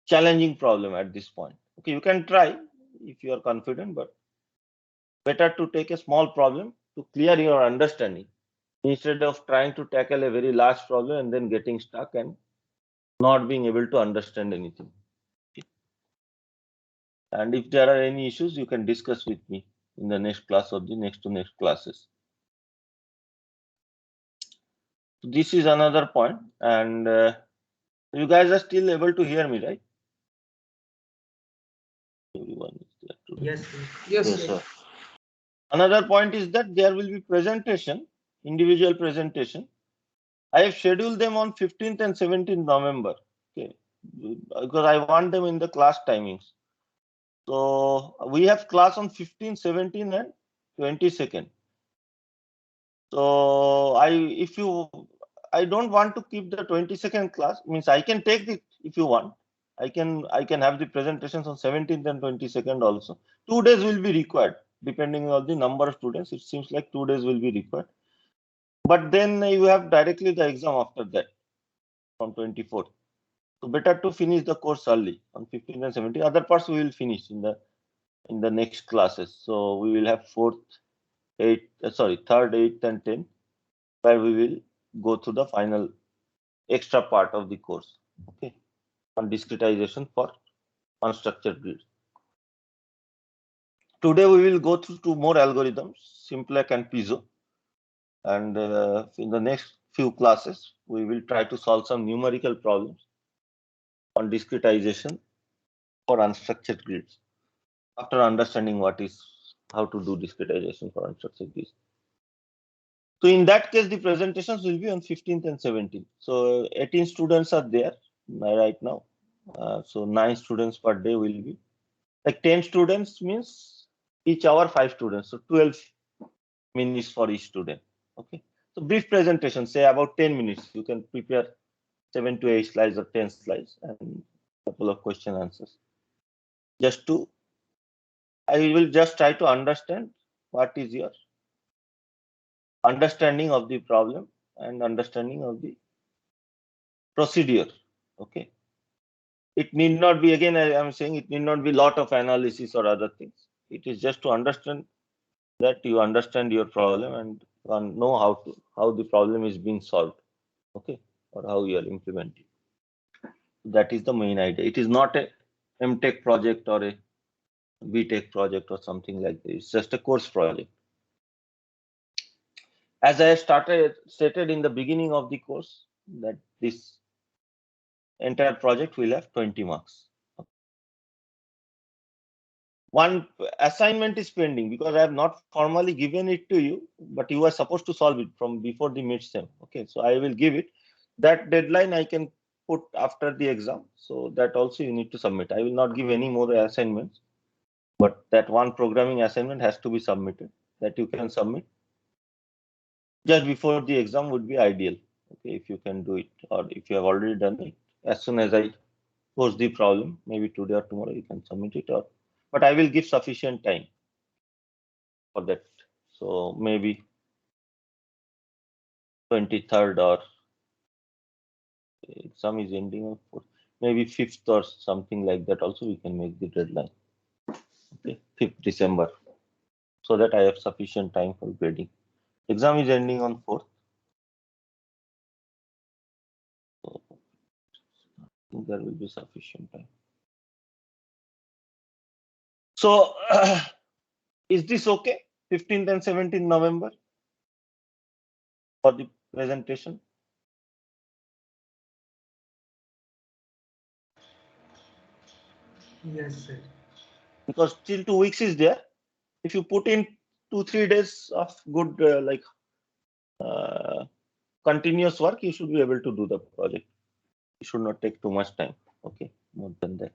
challenging problem at this point. Okay, you can try if you are confident, but better to take a small problem to clear your understanding instead of trying to tackle a very large problem and then getting stuck and not being able to understand anything. Okay. And if there are any issues, you can discuss with me in the next class or the next to next classes. So this is another point, and you guys are still able to hear me, right? Everyone is there today. Yes, sir. Yes, sir. Another point is that there will be presentation, individual presentation. I have scheduled them on 15th and 17th November. Okay, because I want them in the class timings. So we have class on 15th, 17th, and 22nd. So I don't want to keep the 22nd class. Means I can take it if you want. I can have the presentations on 17th and 22nd also. 2 days will be required depending on the number of students. It seems like 2 days will be required. But then you have directly the exam after that on 24th. So better to finish the course early on 15th and 17th. Other parts we will finish in the next classes. So we will have third, eighth, and 10th, where we will go through the final extra part of the course. Okay, on discretization for unstructured grids. Today we will go through two more algorithms, Simplex and Piezo, and in the next few classes we will try to solve some numerical problems on discretization for unstructured grids after understanding how to do discretization for unstructured grids. So in that case, the presentations will be on 15th and 17th. So 18 students are there right now. So 9 students per day will be. Like 10 students means each hour 5 students. So 12 minutes for each student. Okay. So brief presentation, say about 10 minutes. You can prepare 7 to 8 slides or 10 slides and a couple of question answers. I will just try to understand what is your understanding of the problem and understanding of the procedure. Okay. It need not be, again, I'm saying it need not be lot of analysis or other things. It is just to understand that you understand your problem and know how the problem is being solved. Okay. Or how you are implementing. That is the main idea. It is not a MTech project or a BTech project or something like that. It's just a course project. As I stated in the beginning of the course, that this entire project will have 20 marks. One assignment is pending because I have not formally given it to you, but you are supposed to solve it from before the mid-sem. Okay, so I will give it. That deadline I can put after the exam, so that also you need to submit. I will not give any more assignments, but that one programming assignment has to be submitted. That you can submit just before the exam would be ideal. Okay, if you can do it, or if you have already done it, as soon as I post the problem, maybe today or tomorrow, you can submit it. But I will give sufficient time for that. So maybe 23rd, or exam is ending on 4th, maybe 5th or something like that. Also, we can make the deadline. Okay, 5th December, so that I have sufficient time for grading. Exam is ending on 4th. So I think there will be sufficient time. So is this okay? 15th and 17th November for the presentation? Yes, sir. Because still 2 weeks is there. If you put in 2-3 days of good uh, continuous work, you should be able to do the project. It should not take too much time. Okay, more than that.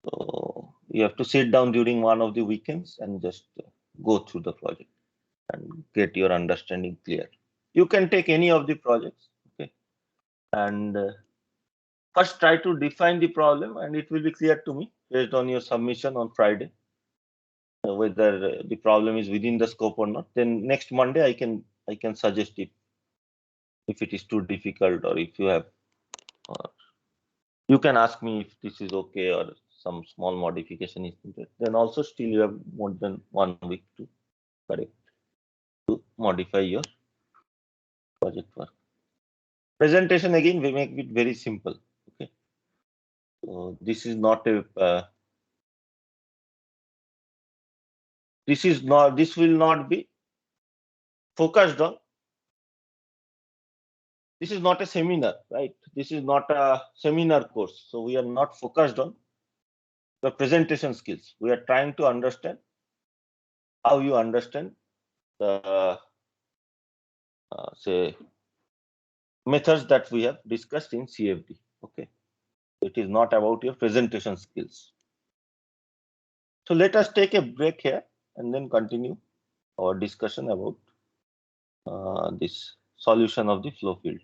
So you have to sit down during one of the weekends and just go through the project and get your understanding clear. You can take any of the projects, okay, and first try to define the problem, and it will be clear to me based on your submission on Friday whether the problem is within the scope or not. Then next Monday I can suggest it if it is too difficult, or if you have you can ask me if this is okay or some small modification is needed. Then also still you have more than 1 week to correct to modify your project work. Presentation again we make it very simple. Okay, so this is not a this will not be focused on. This is not a seminar, right? This is not a seminar course, so we are not focused on the presentation skills. We are trying to understand how you understand the say methods that we have discussed in CFD. Okay, it is not about your presentation skills. So let us take a break here and then continue our discussion about this solution of the flow field.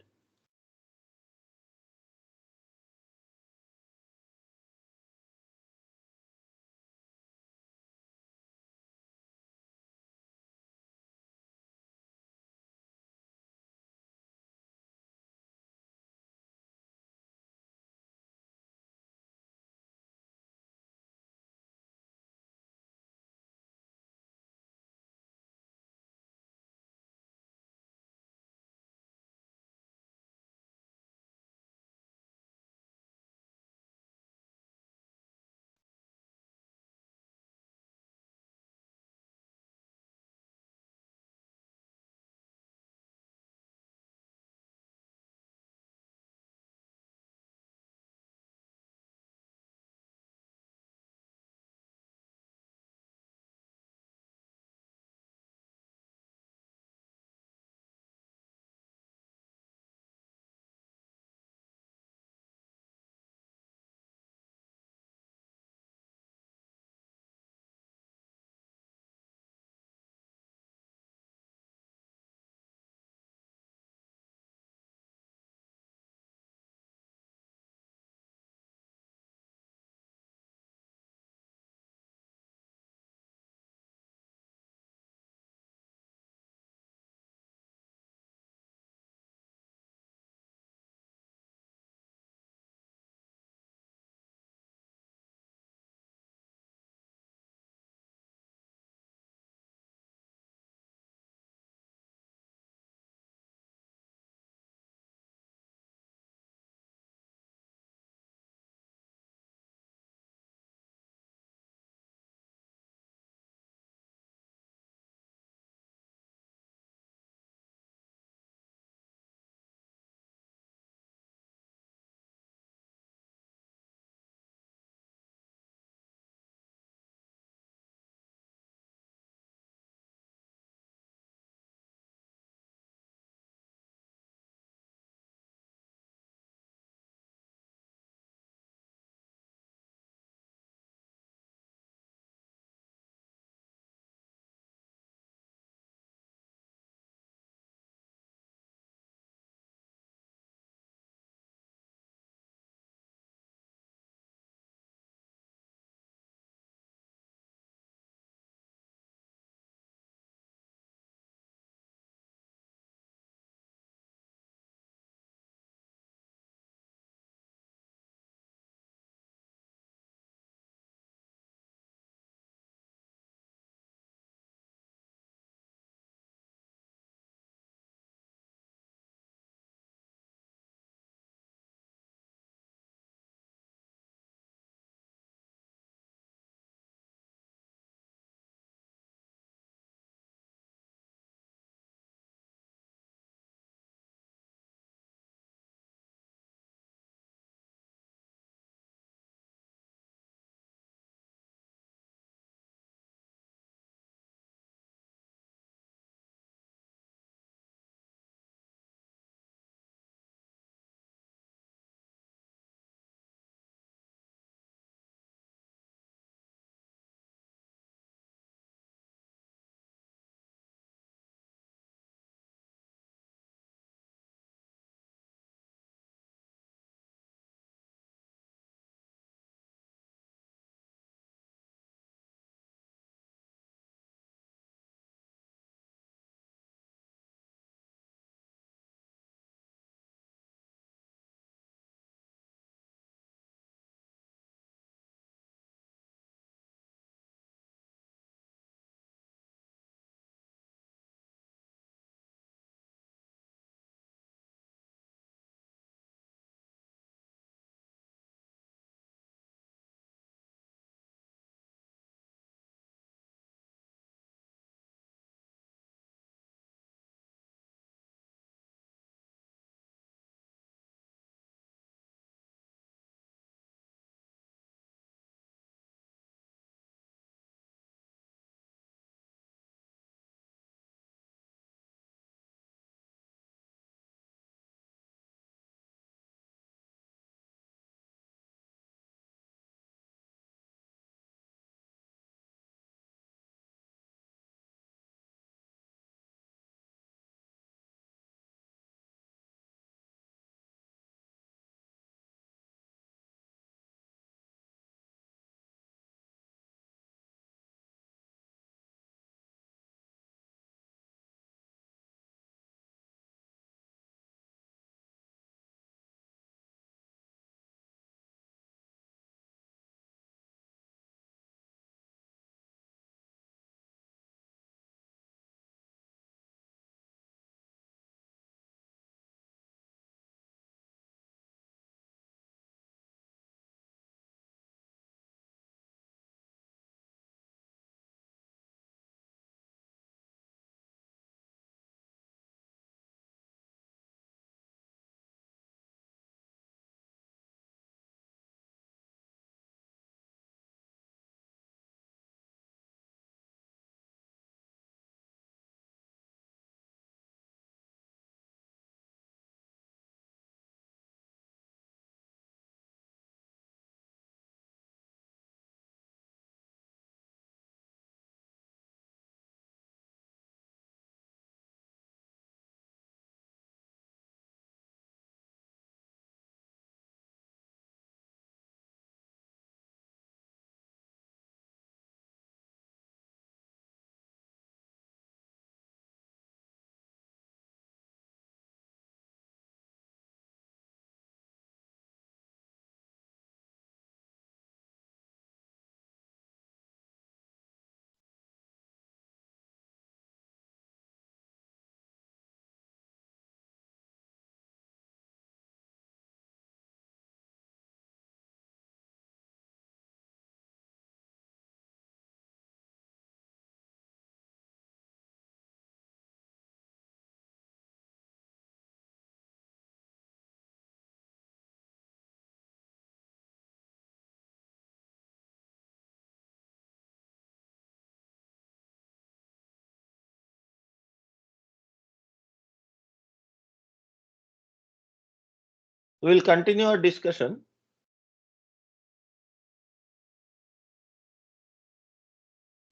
We will continue our discussion.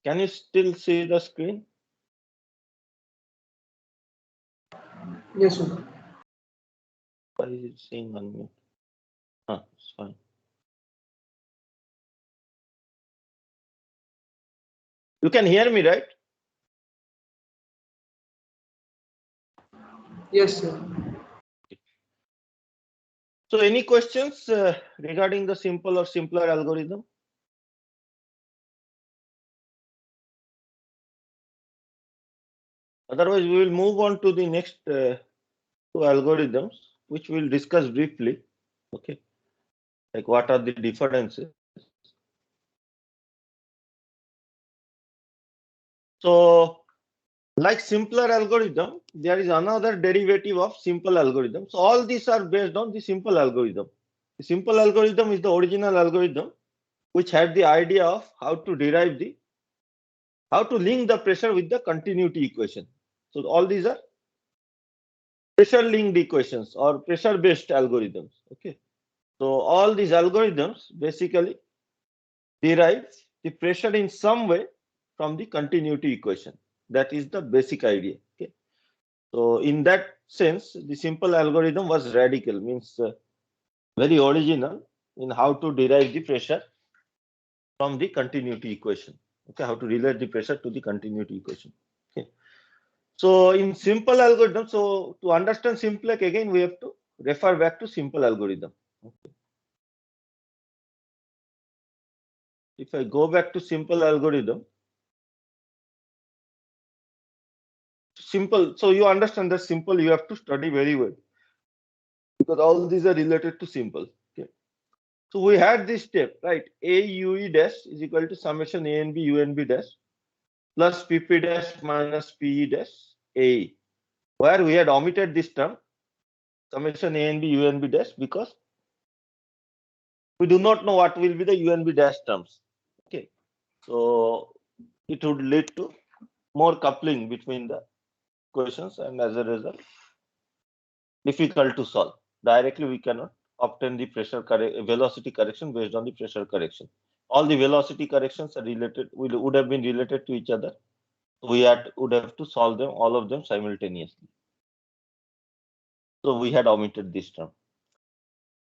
Can you still see the screen? Yes, sir. Why is it saying unmute? It's fine. You can hear me, right? Yes, sir. So any questions regarding the simple or simpler algorithm? Otherwise, we will move on to the next two algorithms, which we'll discuss briefly. Okay, like what are the differences? So, like simpler algorithm, there is another derivative of simple algorithm. So all these are based on the simple algorithm. The simple algorithm is the original algorithm, which had the idea of how to link the pressure with the continuity equation. So all these are pressure linked equations or pressure based algorithms. Okay. So all these algorithms basically derive the pressure in some way from the continuity equation. That is the basic idea. Okay. So in that sense, the simple algorithm was radical, means very original in how to derive the pressure from the continuity equation. Okay, how to relate the pressure to the continuity equation. Okay. So in simple algorithm, so to understand simplex again, we have to refer back to simple algorithm. Okay. If I go back to simple algorithm, simple. So you understand that simple you have to study very well because all these are related to simple. Okay. So we had this step, right? A UE dash is equal to summation A and B U and B dash plus PP dash minus PE dash A, where we had omitted this term summation A and B U and B dash because we do not know what will be the U and B dash terms. Okay, so it would lead to more coupling between the equations and as a result difficult to solve. Directly we cannot obtain the velocity correction based on the pressure correction. All the velocity corrections are related, would have been related to each other. Would have to solve them, all of them simultaneously. So we had omitted this term.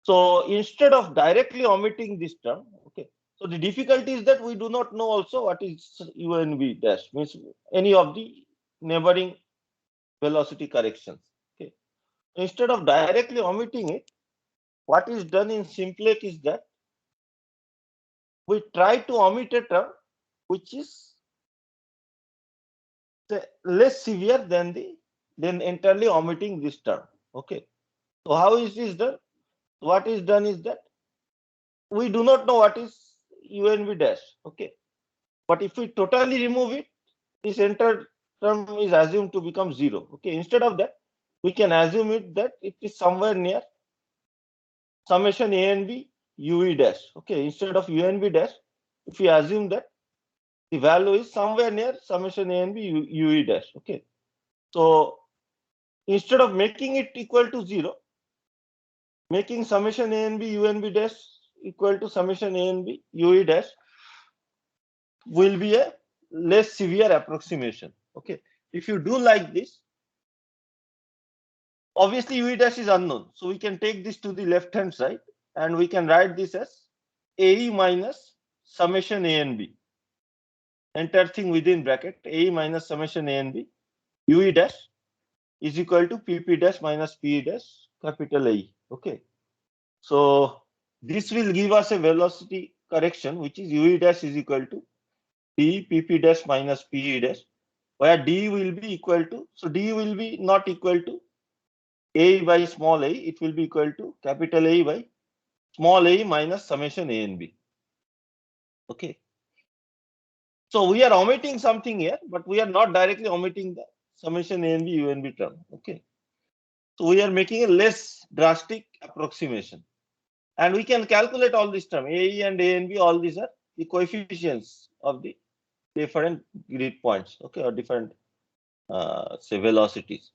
So instead of directly omitting this term, okay. So the difficulty is that we do not know also what is UNV dash, means any of the neighboring velocity corrections. Okay. Instead of directly omitting it, what is done in simplex is that we try to omit a term which is less severe than entirely omitting this term. Okay. So how is this done? What is done is that we do not know what is UNV dash. Okay. But if we totally remove it, this entire term is assumed to become zero. Okay. Instead of that, we can assume that it is somewhere near summation A and B UE dash. Okay. Instead of UNV dash, if we assume that the value is somewhere near summation A and B UE dash. Okay. So instead of making it equal to zero, making summation A and B U and B dash equal to summation A and B UE dash will be a less severe approximation. Okay. If you do like this, obviously UE dash is unknown. So we can take this to the left hand side and we can write this as AE minus summation A and B. Entire thing within bracket AE minus summation A and B UE dash is equal to PP dash minus PE dash capital A. Okay. So this will give us a velocity correction which is UE dash is equal to d PP dash minus PE dash, where d will be equal to, so d will be not equal to A by small a, it will be equal to capital A by small a minus summation A and B. Okay. So we are omitting something here, but we are not directly omitting the summation A and B U and B term. Okay. So we are making a less drastic approximation. And we can calculate all this term, AE and A and B, all these are the coefficients of the different grid points, okay, or different say velocities.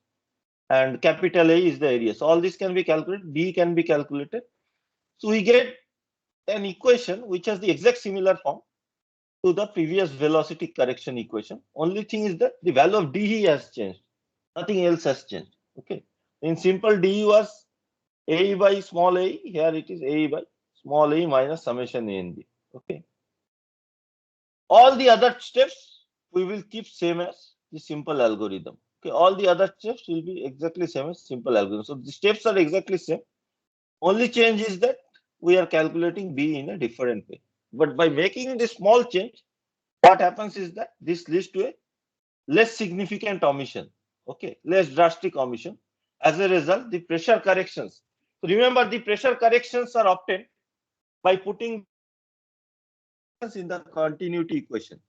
and capital A is the area. So all this can be calculated, D can be calculated. So we get an equation which has the exact similar form to the previous velocity correction equation. Only thing is that the value of dE has changed. Nothing else has changed. Okay. In simple, dE was A by small a. Here it is A by small a minus summation A and B. Okay. All the other steps we will keep same as the simple algorithm. Okay. All the other steps will be exactly same as simple algorithm. So the steps are exactly same. Only change is that we are calculating B in a different way. But by making this small change, what happens is that this leads to a less significant omission, okay, less drastic omission. As a result, the pressure corrections. So remember, the pressure corrections are obtained by putting in the continuity equation.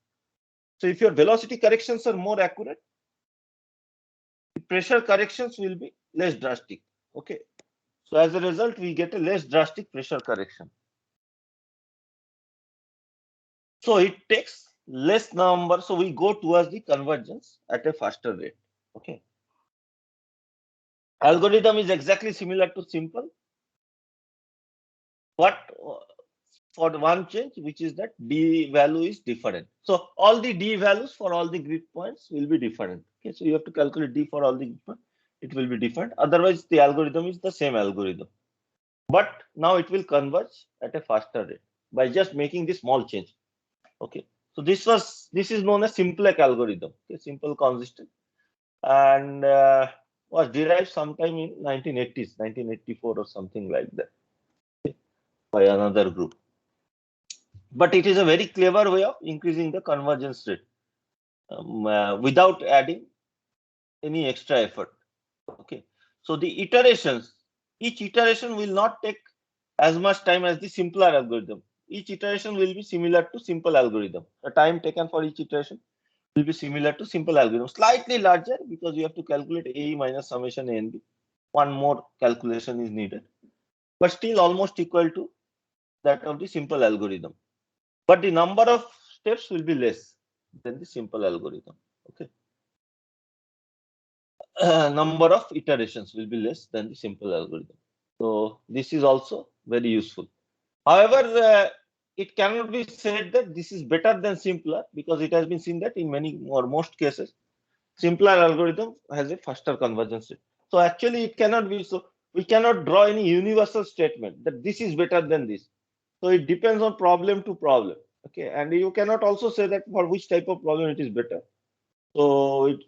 So if your velocity corrections are more accurate, the pressure corrections will be less drastic. Okay. So as a result, we get a less drastic pressure correction. So it takes less number. So we go towards the convergence at a faster rate. Okay. Algorithm is exactly similar to simple. But for the one change, which is that D value is different. So all the D values for all the grid points will be different. Okay, so you have to calculate D for all the grid points. It will be different. Otherwise, the algorithm is the same algorithm. But now it will converge at a faster rate by just making this small change. Okay. So this is known as Simplex algorithm. Okay, simple consistent, and was derived sometime in 1980s, 1984 or something like that, okay, by another group. But it is a very clever way of increasing the convergence rate without adding any extra effort. Okay. So the iterations, each iteration will not take as much time as the simpler algorithm. Each iteration will be similar to simple algorithm. The time taken for each iteration will be similar to simple algorithm, slightly larger because you have to calculate A minus summation A and B. One more calculation is needed, but still almost equal to that of the simple algorithm. But the number of steps will be less than the simple algorithm. Okay. Number of iterations will be less than the simple algorithm. So this is also very useful. However, it cannot be said that this is better than simpler because it has been seen that in many or most cases, simpler algorithm has a faster convergence rate. So actually it cannot be so. We cannot draw any universal statement that this is better than this. So it depends on problem to problem. Okay, and you cannot also say that for which type of problem it is better. So it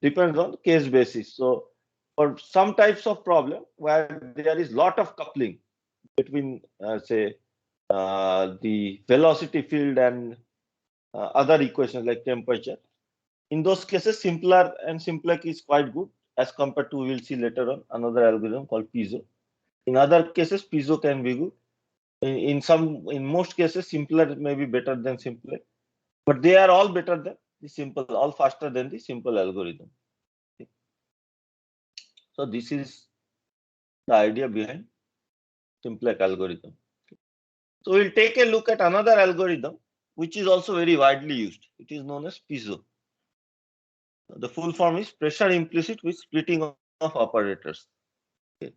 depends on case basis. So for some types of problem where there is lot of coupling between say the velocity field and other equations like temperature, in those cases simpler and simplex is quite good as compared to, we will see later on another algorithm called piezo. In other cases piezo can be good. In most cases simpler may be better than simplex, but they are all better than the simple, all faster than the simple algorithm. Okay. So this is the idea behind simplex algorithm. So we'll take a look at another algorithm which is also very widely used. It is known as piezo. The full form is pressure implicit with splitting of operators. Okay.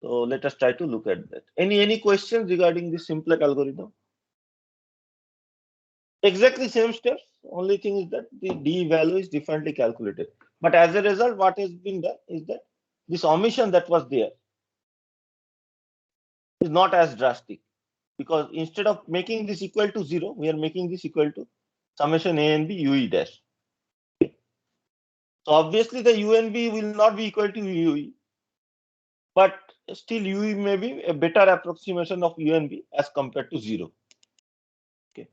So let us try to look at that. Any questions regarding this simplex algorithm? Exactly same steps. Only thing is that the D value is differently calculated. But as a result, what has been done is that this omission that was there is not as drastic, because instead of making this equal to 0, we are making this equal to summation A and B UE dash. Okay. So obviously the U and B will not be equal to UE, but still UE may be a better approximation of U and B as compared to 0. Okay.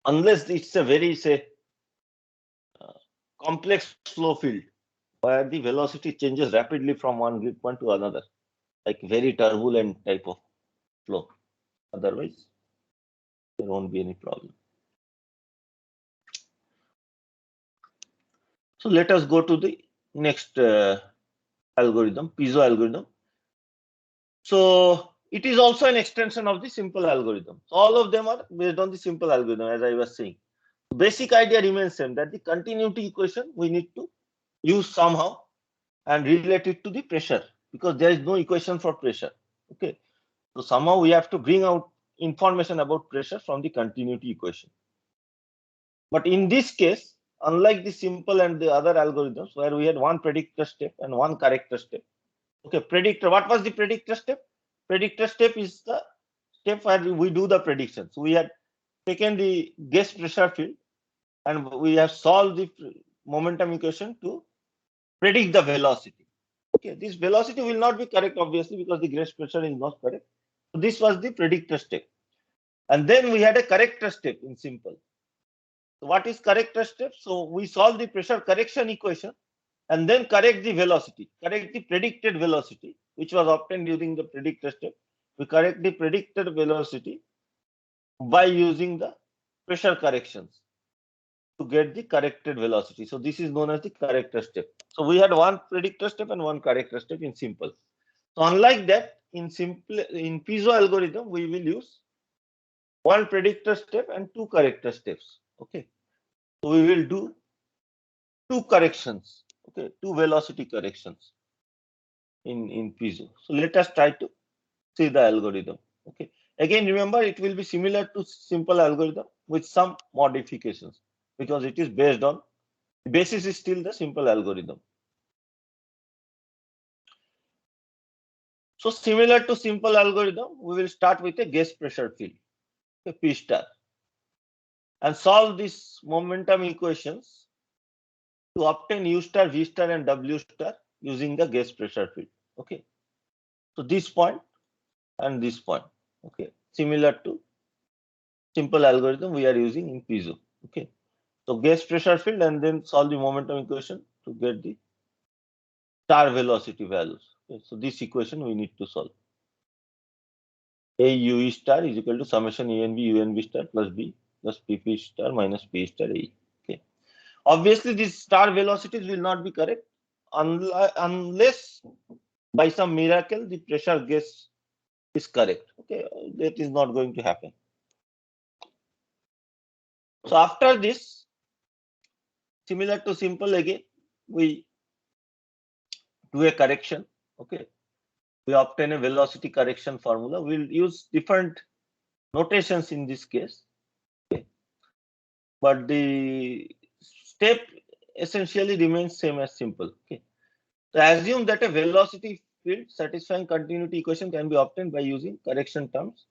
Unless it's a very, say, complex flow field where the velocity changes rapidly from one grid point to another, like very turbulent type of flow. Otherwise, there won't be any problem. So let us go to the next algorithm, piezo algorithm. So it is also an extension of the simple algorithm. So all of them are based on the simple algorithm, as I was saying. Basic idea remains same, that the continuity equation we need to use somehow and relate it to the pressure, because there is no equation for pressure. Okay, so somehow we have to bring out information about pressure from the continuity equation. But in this case, unlike the simple and the other algorithms where we had one predictor step and one corrector step. Okay, predictor, what was the predictor step? Predictor step is the step where we do the prediction. So we had taken the guess pressure field and we have solved the momentum equation to predict the velocity. Okay, this velocity will not be correct obviously because the guess pressure is not correct. So this was the predictor step. And then we had a corrector step in simple. So what is corrector step? So we solve the pressure correction equation and then correct the velocity, correct the predicted velocity, which was obtained using the predictor step. We correct the predicted velocity by using the pressure corrections to get the corrected velocity. So this is known as the corrector step. So we had one predictor step and one corrector step in simple. So unlike that, in piezo algorithm, we will use one predictor step and two corrector steps. Okay, so we will do two corrections. Okay, two velocity corrections in piezo. So let us try to see the algorithm. Okay, again remember it will be similar to simple algorithm with some modifications because it is based on, the basis is still the simple algorithm. So similar to simple algorithm, we will start with a guess pressure field, a P star, and solve these momentum equations to obtain U star, V star, and W star using the guess pressure field. Okay, so this point and this point. Okay, similar to simple algorithm we are using in piezo. Okay, so guess pressure field and then solve the momentum equation to get the star velocity values. Okay, so this equation we need to solve. A U E star is equal to summation U N B star plus B plus P star minus P star A. Okay. Obviously, these star velocities will not be correct unless by some miracle the pressure guess is correct. Okay, that is not going to happen. So after this, similar to simple again, we do a correction. Okay, we obtain a velocity correction formula. We'll use different notations in this case. Okay, but the step essentially remains same as simple. Okay, so assume that a velocity field satisfying continuity equation can be obtained by using correction terms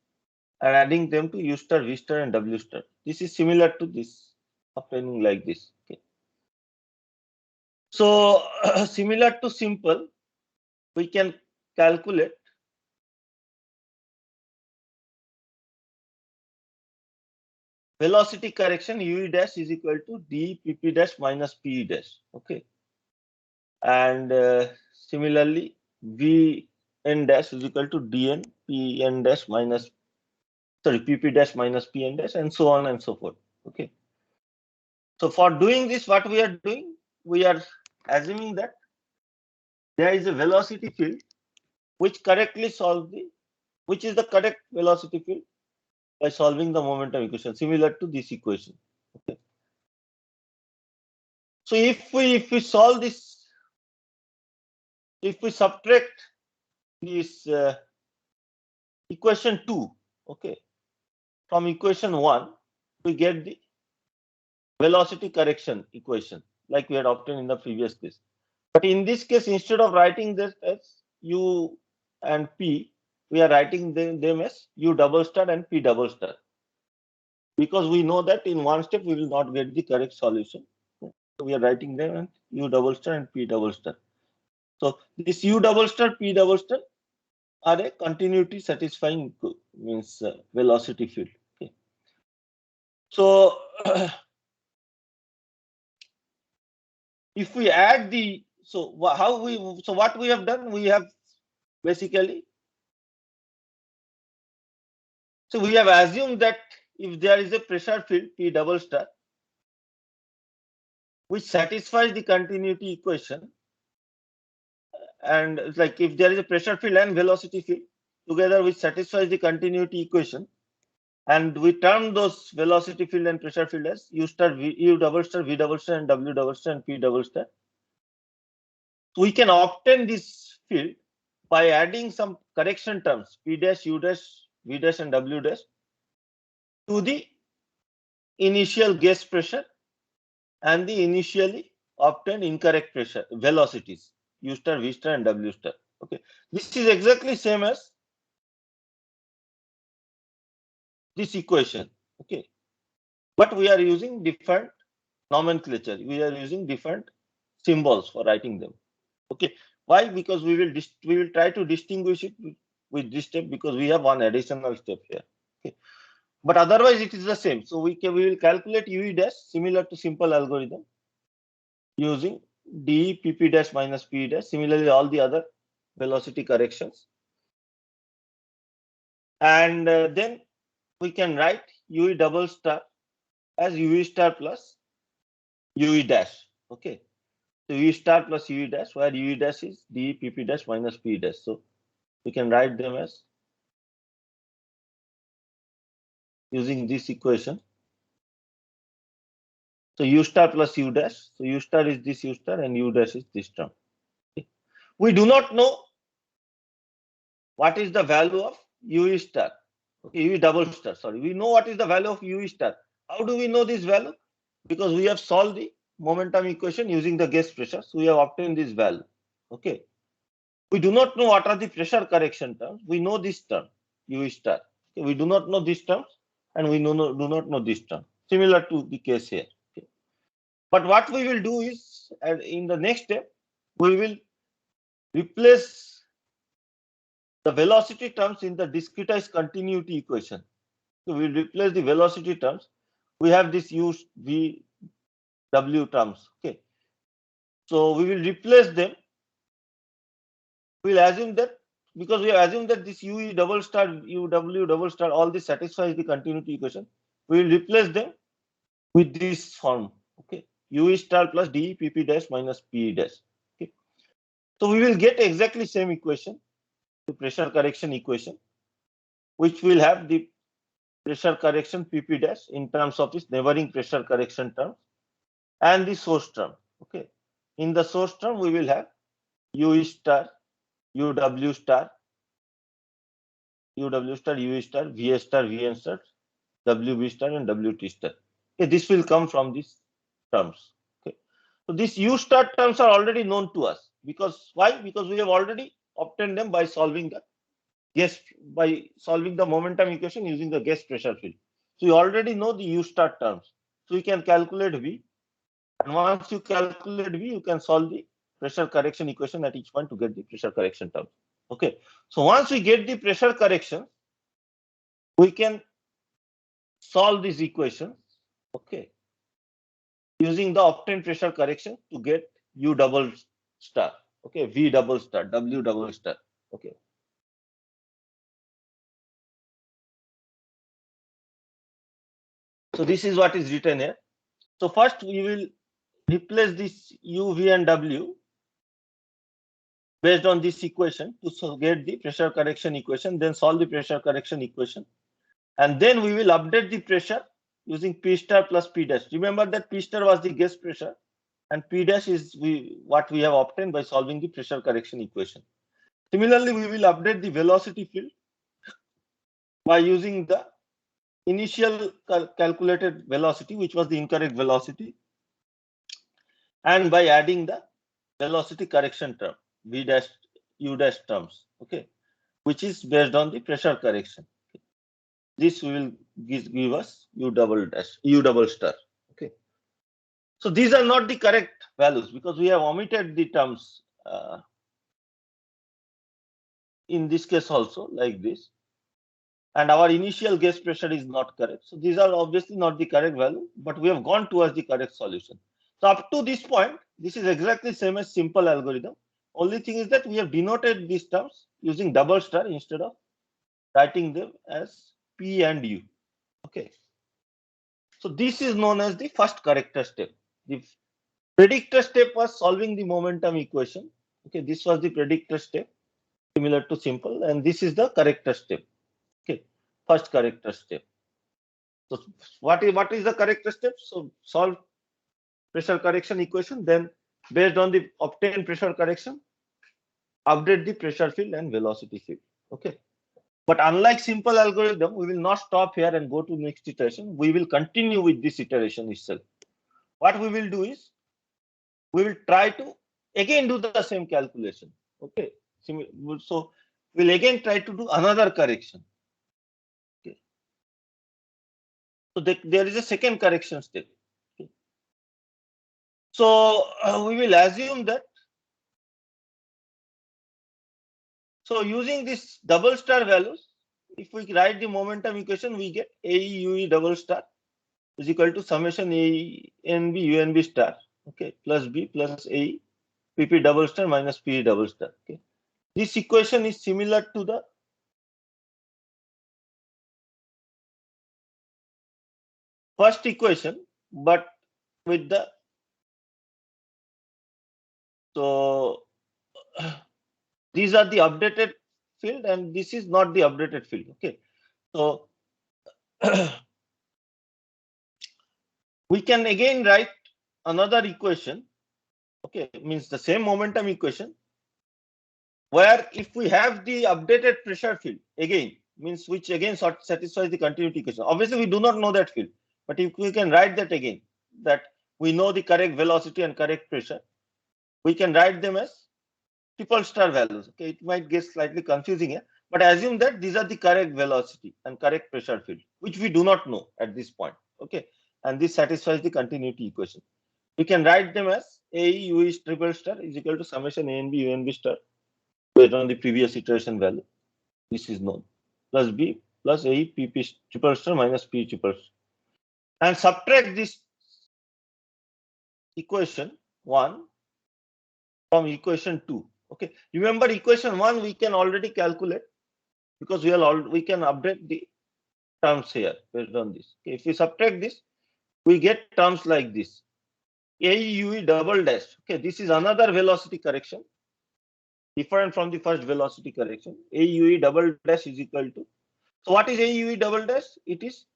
and adding them to U star, V star, and W star. This is similar to this, obtaining like this. Okay. So similar to simple, we can calculate velocity correction UE dash is equal to d PP dash minus PE dash. Okay, and similarly Vn dash is equal to dn Pn dash minus, sorry, PP dash minus Pn dash, and so on and so forth. Okay, so for doing this, what we are doing, we are assuming that there is a velocity field which correctly solves the, which is the correct velocity field by solving the momentum equation similar to this equation. Okay, so if we solve this, if we subtract this equation 2, okay, from equation 1, we get the velocity correction equation like we had obtained in the previous case. But in this case, instead of writing this as U and P, we are writing them as U double star and P double star, because we know that in one step we will not get the correct solution. So we are writing them as U double star and P double star. So this U double star, P double star are a continuity satisfying means velocity field. Okay. So if we add the, so how we, so what we have done, we have basically, so we have assumed that if there is a pressure field P double star which satisfies the continuity equation, and it's like if there is a pressure field and velocity field together which satisfies the continuity equation, And we term those velocity field and pressure field as U star, U double star, V double star, and W double star, and P double star. So we can obtain this field by adding some correction terms P dash, U dash, V dash, and W dash to the initial guess pressure and the initially obtained incorrect pressure velocities U star, V star, and W star. Okay, this is exactly same as this equation. Okay, but we are using different nomenclature. We are using different symbols for writing them. Okay, why? Because we will try to distinguish it with this step because we have one additional step here. Okay, but otherwise it is the same. So we will calculate UE dash similar to simple algorithm using d pp dash minus p dash. Similarly, all the other velocity corrections, and then we can write UE double star as UE star plus UE dash. Okay. So UE star plus UE dash, where UE dash is d pp dash minus p dash. So we can write them as using this equation. So U star plus U dash. So U star is this U star and U dash is this term. Okay. We do not know what is the value of UE star. Okay, UE double star. Sorry, we know what is the value of UE star. How do we know this value? Because we have solved the momentum equation using the guess pressure. So we have obtained this value. Okay. We do not know what are the pressure correction terms. We know this term, UE star. Okay. We do not know these terms, and we do not know this term. Similar to the case here. Okay. But what we will do is, in the next step, we will replace the velocity terms in the discretized continuity equation. So we will replace the velocity terms. We have this U, V, W terms. Okay. So we will replace them. We will assume that because we have assumed that this UE double star, UW double star, all this satisfies the continuity equation. We will replace them with this form. Okay. UE star plus D PP dash minus P dash. Okay. So we will get exactly same equation, the pressure correction equation, which will have the pressure correction PP dash in terms of this neighboring pressure correction term and the source term. Okay. In the source term, we will have UE star, UW star, UW star, UE star, VS star, VN star, WB star, and WT star. Okay, this will come from these terms. Okay. So these U star terms are already known to us because why? Because we have already obtained them by solving the momentum equation using the guess pressure field. So you already know the U star terms. So you can calculate V, and once you calculate V, you can solve the pressure correction equation at each point to get the pressure correction term. Okay. So once we get the pressure correction, we can solve this equation. Okay. Using the obtained pressure correction to get U double star. Okay. V double star, W double star. Okay. So this is what is written here. So first we will replace this U, V, and W based on this equation to get the pressure correction equation, then solve the pressure correction equation. And then we will update the pressure using P star plus P dash. Remember that P star was the guess pressure and P dash is what we have obtained by solving the pressure correction equation. Similarly, we will update the velocity field by using the initial calculated velocity, which was the incorrect velocity, and by adding the velocity correction term, V dash, U dash terms, okay, which is based on the pressure correction. Okay. This will give us U double star. Okay. So these are not the correct values because we have omitted the terms in this case also like this. And our initial guess pressure is not correct. So these are obviously not the correct value, but we have gone towards the correct solution. So up to this point, this is exactly same as simple algorithm. Only thing is that we have denoted these terms using double star instead of writing them as P and U. Okay. So this is known as the first corrector step. The predictor step was solving the momentum equation. Okay, this was the predictor step, similar to simple, and this is the corrector step. Okay, first corrector step. So what is the correct step? So solve pressure correction equation, then based on the obtained pressure correction, update the pressure field and velocity field. Okay. But unlike simple algorithm, we will not stop here and go to next iteration. We will continue with this iteration itself. What we will do is, we will try to again do the same calculation. Okay. So we'll again try to do another correction. Okay. So there is a second correction step. Okay. So we will assume that. So using this double star values, if we write the momentum equation, we get AE UE double star is equal to summation A N B U N B star, okay, plus B plus AE PP double star minus PE double star. Okay, this equation is similar to the first equation, but with the so these are the updated field and this is not the updated field. Okay, so we can again write another equation. Okay, means the same momentum equation, where if we have the updated pressure field again, means which again satisfies the continuity equation. Obviously, we do not know that field, but if we can write that again, that we know the correct velocity and correct pressure, we can write them as triple star values. Okay, it might get slightly confusing here, but assume that these are the correct velocity and correct pressure field, which we do not know at this point. Okay, and this satisfies the continuity equation. We can write them as AE UE triple star is equal to summation ANB UNB star based on the previous iteration value. This is known, plus B plus AE PP triple star minus P triple star, and subtract this equation 1 from equation 2. Okay, remember equation 1 we can already calculate because we can update the terms here based on this. Okay, if we subtract this, we get terms like this: AE double dash. Okay, this is another velocity correction different from the first velocity correction. AE double dash is equal to, so what is AE double dash? It is,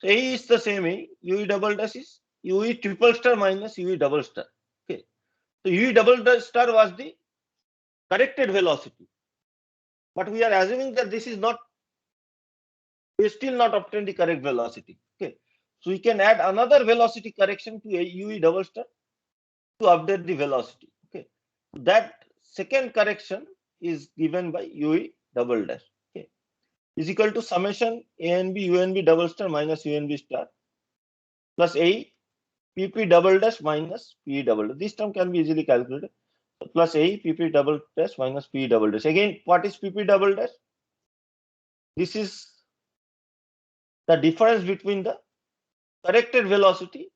so AE is the same. UE double dash is UE triple star minus UE double star. Okay, so UE double star was the corrected velocity, but we are assuming that this is not, we still not obtain the correct velocity. Okay, so we can add another velocity correction to a UE double star to update the velocity. Okay, that second correction is given by UE double dash. Okay, is equal to summation ANB UNB double star minus UNB star plus A PP double dash minus P double dash. This term can be easily calculated. Plus A PP double dash minus P double dash. Again, what is PP double dash? This is the difference between the corrected velocity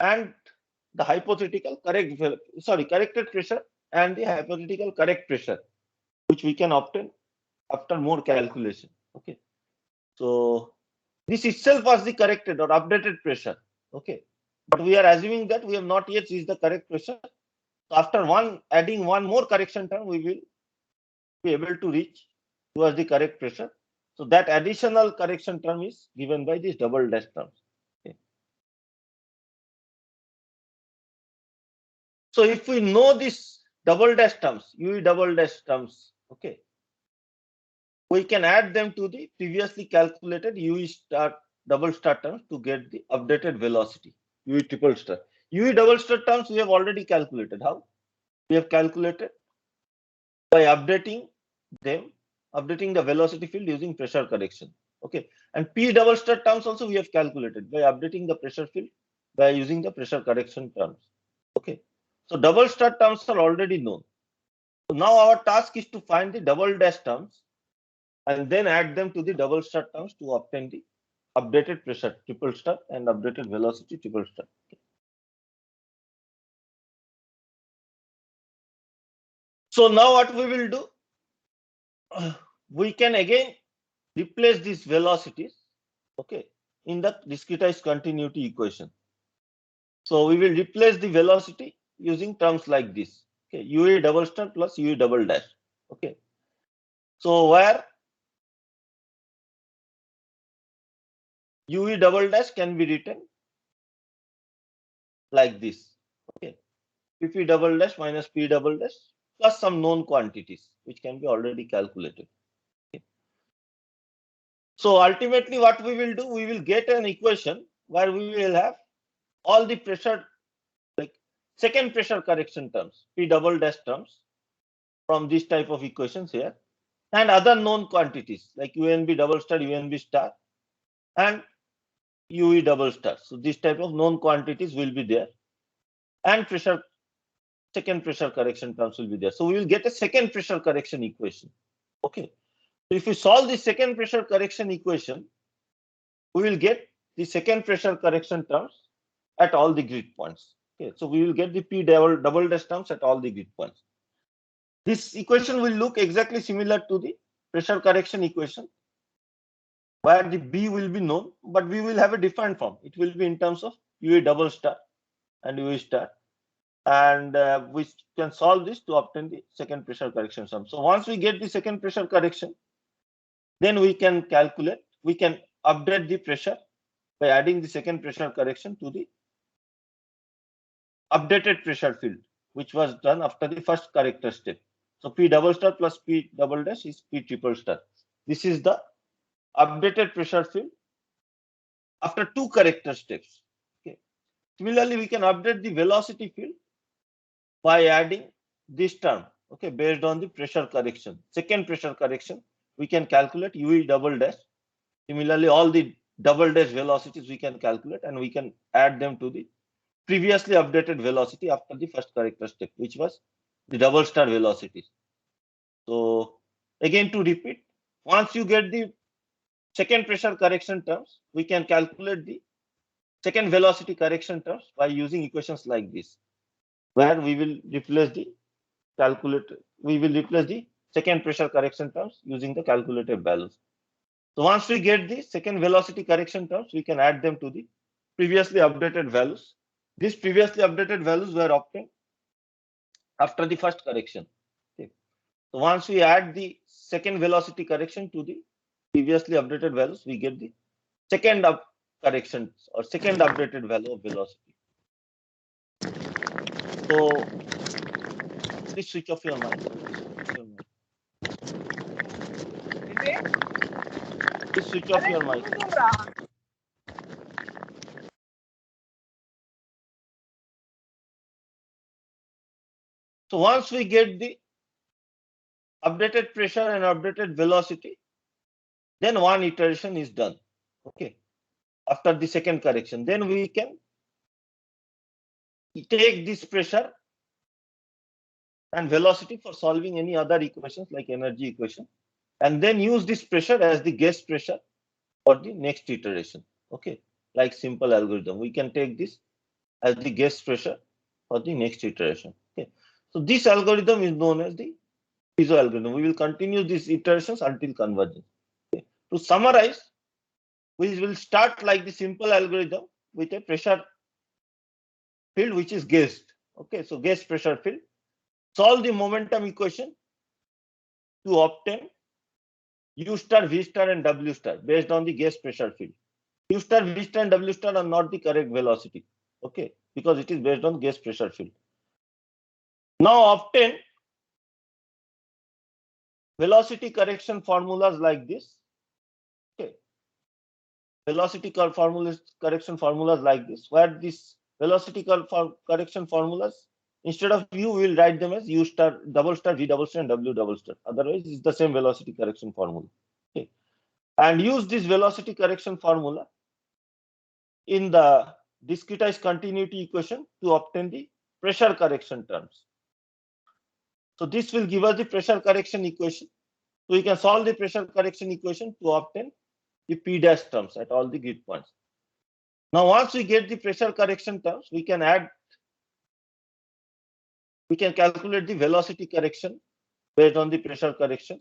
and the hypothetical corrected pressure and the hypothetical correct pressure, which we can obtain after more calculation. Okay, so this itself was the corrected or updated pressure. Okay, but we are assuming that we have not yet reached the correct pressure. So after adding one more correction term, we will be able to reach towards the correct pressure. So that additional correction term is given by these double dash terms. Okay. So if we know this double dash terms, UE double dash terms, okay, we can add them to the previously calculated UE star double star terms to get the updated velocity, UE triple star. UE double star terms we have already calculated. How? We have calculated by updating them, updating the velocity field using pressure correction. Okay, and P double star terms also we have calculated by updating the pressure field by using the pressure correction terms. Okay, so double star terms are already known. So now our task is to find the double dash terms and then add them to the double star terms to obtain the updated pressure triple star and updated velocity triple star. Okay. So now what we will do, we can again replace these velocities, okay, in the discretized continuity equation. So we will replace the velocity using terms like this. Okay, UE double star plus UE double dash. Okay, so where UE double dash can be written like this. Okay. PP double dash minus P double dash plus some known quantities which can be already calculated. Okay. So ultimately what we will do, we will get an equation where we will have all the pressure, like second pressure correction terms, P double dash terms from this type of equations here, and other known quantities like UNB double star, UNB star, and UE double star. So this type of known quantities will be there, and second pressure correction terms will be there. So we will get a second pressure correction equation. Okay. So if we solve the second pressure correction equation, we will get the second pressure correction terms at all the grid points. Okay. So we will get the P double dash terms at all the grid points. This equation will look exactly similar to the pressure correction equation, where the B will be known, but we will have a different form. It will be in terms of UE double star and UE star. And we can solve this to obtain the second pressure correction sum. So once we get the second pressure correction, then we can calculate, we can update the pressure by adding the second pressure correction to the updated pressure field, which was done after the first corrector step. So P double star plus P double dash is P triple star. This is the updated pressure field after two corrector steps. Okay. Similarly, we can update the velocity field by adding this term, okay, based on the pressure correction. Second pressure correction, we can calculate UE double dash. Similarly, all the double dash velocities we can calculate, and we can add them to the previously updated velocity after the first corrector step, which was the double star velocities. So again, to repeat, once you get the second pressure correction terms, we can calculate the second velocity correction terms by using equations like this, where we will replace the second pressure correction terms using the calculated values. So once we get the second velocity correction terms, we can add them to the previously updated values. These previously updated values were obtained after the first correction. Okay. So once we add the second velocity correction to the previously updated values, we get the second corrections or second updated value of velocity. So please switch off your mic. Please switch off your mic. So once we get the updated pressure and updated velocity, then one iteration is done. Okay. After the second correction, then we can take this pressure and velocity for solving any other equations like energy equation, and then use this pressure as the guess pressure for the next iteration. Okay. Like simple algorithm, we can take this as the guess pressure for the next iteration. Okay. So this algorithm is known as the Fizeau algorithm. We will continue these iterations until convergence. Okay. To summarize, we will start like the simple algorithm with a pressure field which is guessed. Okay, so guess pressure field. Solve the momentum equation to obtain U star, V star, and W star based on the guess pressure field. U star, V star, and W star are not the correct velocity. Okay, because it is based on guess pressure field. Now obtain velocity correction formulas like this. Okay, velocity correction formulas like this, where this velocity correction formulas, instead of U, we will write them as U star, double star, V double star, and W double star. Otherwise, it's the same velocity correction formula. Okay, and use this velocity correction formula in the discretized continuity equation to obtain the pressure correction terms. So this will give us the pressure correction equation. So we can solve the pressure correction equation to obtain the P dash terms at all the grid points. Now, once we get the pressure correction terms, we can calculate the velocity correction based on the pressure correction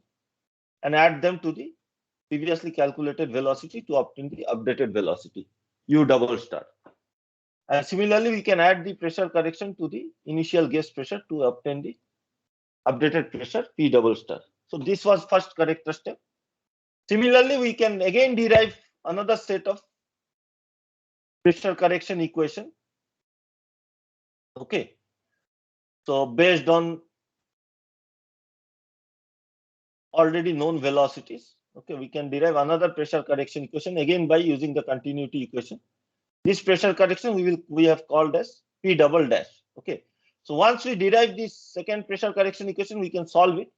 and add them to the previously calculated velocity to obtain the updated velocity, U double star. And similarly, we can add the pressure correction to the initial guess pressure to obtain the updated pressure, P double star. So this was first corrector step. Similarly, we can again derive another set of pressure correction equation. Okay. So based on already known velocities, okay, we can derive another pressure correction equation again by using the continuity equation. This pressure correction we have called as P double dash. Okay. So once we derive this second pressure correction equation, we can solve it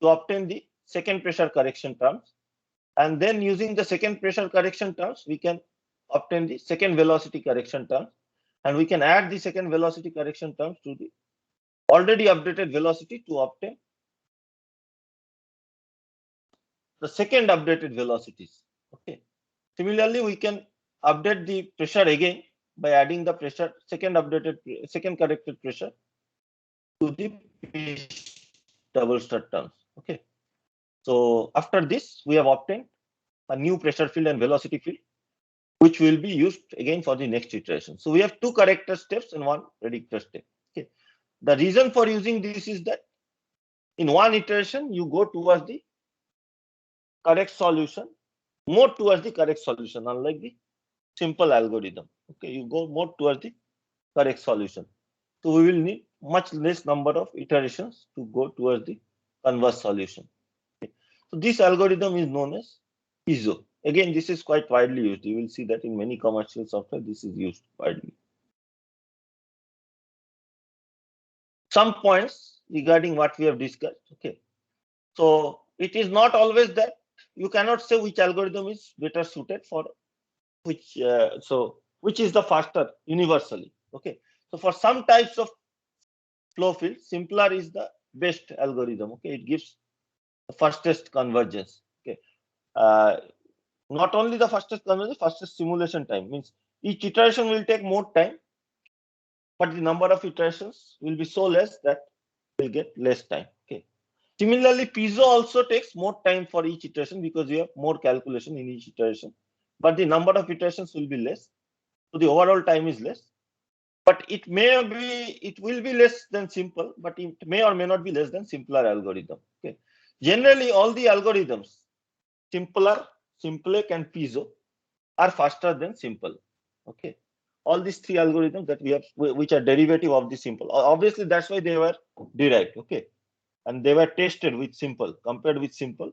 to obtain the second pressure correction terms. And then using the second pressure correction terms, we can obtain the second velocity correction terms. And we can add the second velocity correction terms to the already updated velocity to obtain the second updated velocities. Okay. Similarly, we can update the pressure again by adding the pressure second corrected pressure to the double star terms. Okay. So after this, we have obtained a new pressure field and velocity field, which will be used again for the next iteration. So we have two corrector steps and one predictor step. Okay. The reason for using this is that in one iteration, you go towards the correct solution, more towards the correct solution, unlike the simple algorithm. Okay, you go more towards the correct solution. So we will need much less number of iterations to go towards the converse solution. Okay. So this algorithm is known as PISO. Again, this is quite widely used. You will see that in many commercial software, this is used widely. Some points regarding what we have discussed. Okay. So it is not always that you cannot say which algorithm is better suited for which which is the faster universally. Okay. So for some types of flow field, simpler is the best algorithm. Okay. It gives the fastest convergence. Okay. Not only the fastest convergence, fastest simulation time means each iteration will take more time, but the number of iterations will be so less that will get less time. Okay. Similarly, PISO also takes more time for each iteration because you have more calculation in each iteration, but the number of iterations will be less. So the overall time is less, but it will be less than simple, but it may or may not be less than simpler algorithm. Okay. Generally, all the algorithms, simpler, simplec, and PISO, are faster than simple. Okay. All these three algorithms that we have, which are derivative of the simple. Obviously, that's why they were derived. Okay. And they were tested with simple, compared with simple,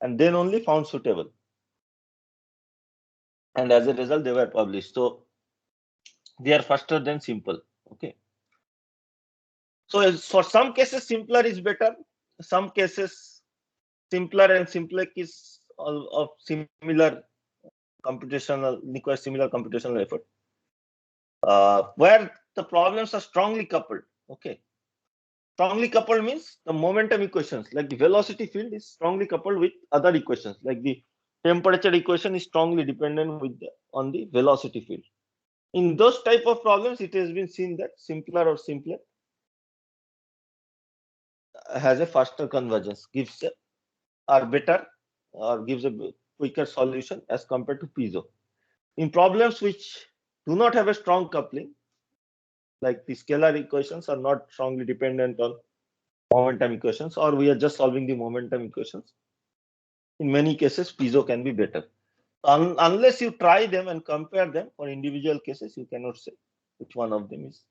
and then only found suitable. And as a result, they were published. So they are faster than simple. Okay. So for some cases, simpler is better. Some cases, simpler and simplex is of similar computational, requires similar computational effort. Where the problems are strongly coupled. Okay. Strongly coupled means the momentum equations, like the velocity field, is strongly coupled with other equations, like the temperature equation is strongly dependent on the velocity field. In those type of problems, it has been seen that simpler or simpler has a faster convergence, gives are better or gives a quicker solution as compared to PISO. In problems which do not have a strong coupling, like the scalar equations are not strongly dependent on momentum equations, or we are just solving the momentum equations, in many cases PISO can be better. Unless you try them and compare them for individual cases, you cannot say which one of them is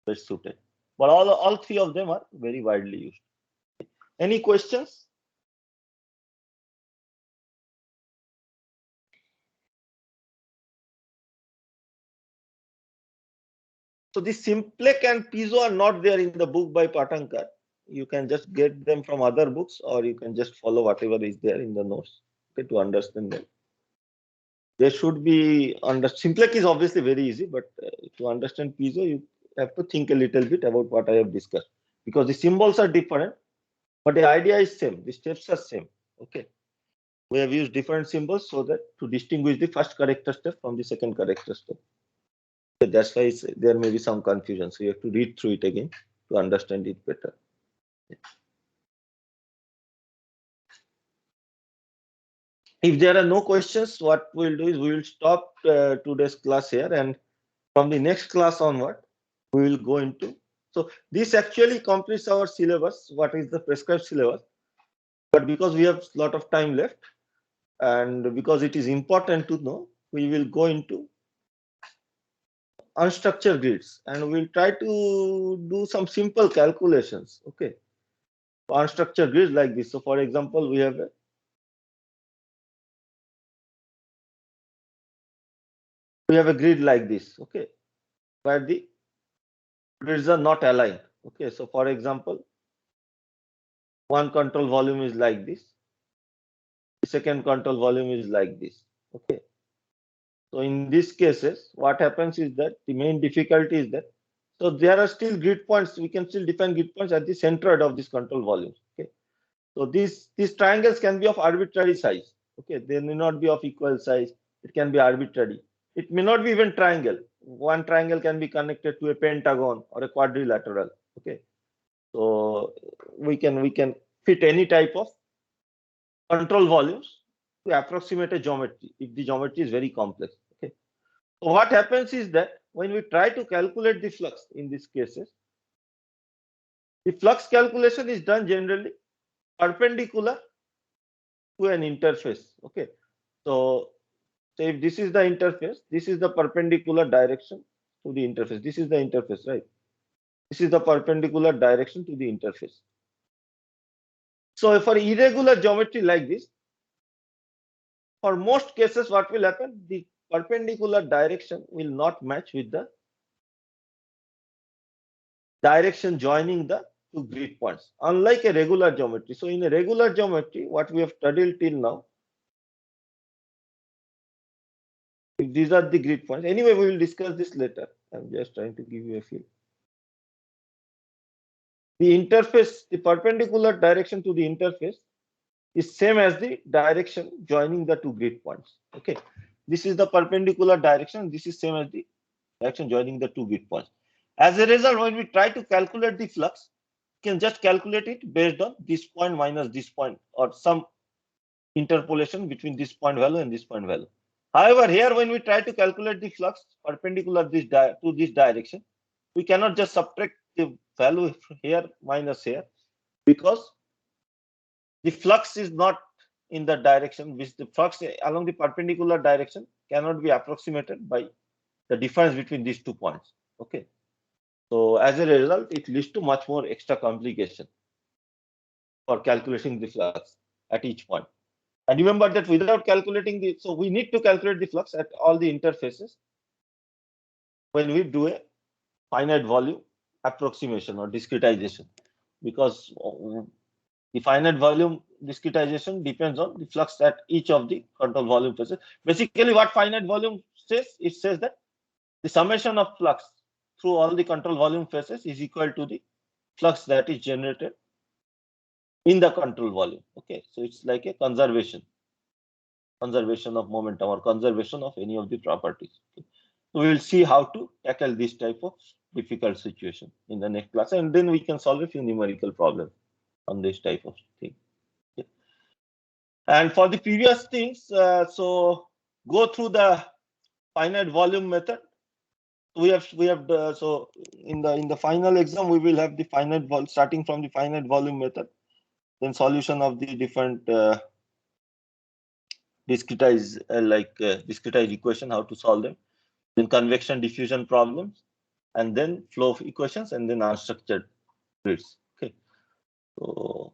best suited. But all three of them are very widely used. Any questions? So the Simplec and PISO are not there in the book by Patankar. You can just get them from other books, or you can just follow whatever is there in the notes, okay, to understand them. They should be under Simplec is obviously very easy, but to understand PISO, you have to think a little bit about what I have discussed, because the symbols are different, but the idea is same. The steps are same. Okay. We have used different symbols so that to distinguish the first corrector step from the second corrector step. So that's why there may be some confusion. So you have to read through it again to understand it better. If there are no questions, what we'll do is we will stop today's class here, and from the next class onward, we will go into. So this actually completes our syllabus. What is the prescribed syllabus? But because we have a lot of time left, and because it is important to know, we will go into unstructured grids, and we'll try to do some simple calculations. Okay, unstructured grids like this. So, for example, we have a grid like this. Okay, where the grids are not aligned. Okay, so for example, one control volume is like this. The second control volume is like this. Okay. So in these cases, what happens is that the main difficulty is that, so there are still grid points. We can still define grid points at the center of this control volumes. Okay. So these triangles can be of arbitrary size. Okay. They may not be of equal size. It can be arbitrary. It may not be even triangle. One triangle can be connected to a pentagon or a quadrilateral. Okay. So we can fit any type of control volumes to approximate a geometry if the geometry is very complex. Okay. So what happens is that when we try to calculate the flux in these cases, the flux calculation is done generally perpendicular to an interface. Okay. So, if this is the interface, this is the perpendicular direction to the interface. This is the interface, right? This is the perpendicular direction to the interface. So for irregular geometry like this, for most cases, what will happen? The perpendicular direction will not match with the direction joining the two grid points, unlike a regular geometry. So in a regular geometry, what we have studied till now, if these are the grid points, anyway, we will discuss this later. I'm just trying to give you a feel. The interface, the perpendicular direction to the interface is same as the direction joining the two grid points. Okay, this is the perpendicular direction. This is same as the direction joining the two grid points. As a result, when we try to calculate the flux, we can just calculate it based on this point minus this point, or some interpolation between this point value and this point value. However, here when we try to calculate the flux perpendicular to this direction, we cannot just subtract the value here minus here, because the flux is not in the direction which the flux along the perpendicular direction cannot be approximated by the difference between these 2 points. Okay. So as a result, it leads to much more extra complication for calculating the flux at each point. And remember that without calculating so we need to calculate the flux at all the interfaces when we do a finite volume approximation or discretization, because the finite volume discretization depends on the flux at each of the control volume phases. Basically, what finite volume says, it says that the summation of flux through all the control volume phases is equal to the flux that is generated in the control volume. Okay, so it's like a conservation of momentum or conservation of any of the properties. Okay. So we will see how to tackle this type of difficult situation in the next class, and then we can solve a few numerical problems on this type of thing. Okay. And for the previous things, so go through the finite volume method. We have so in the final exam we will have the finite volume, starting from the finite volume method, then solution of the different discretized discretized equation, how to solve them, then convection diffusion problems, and then flow equations, and then unstructured grids. Okay, so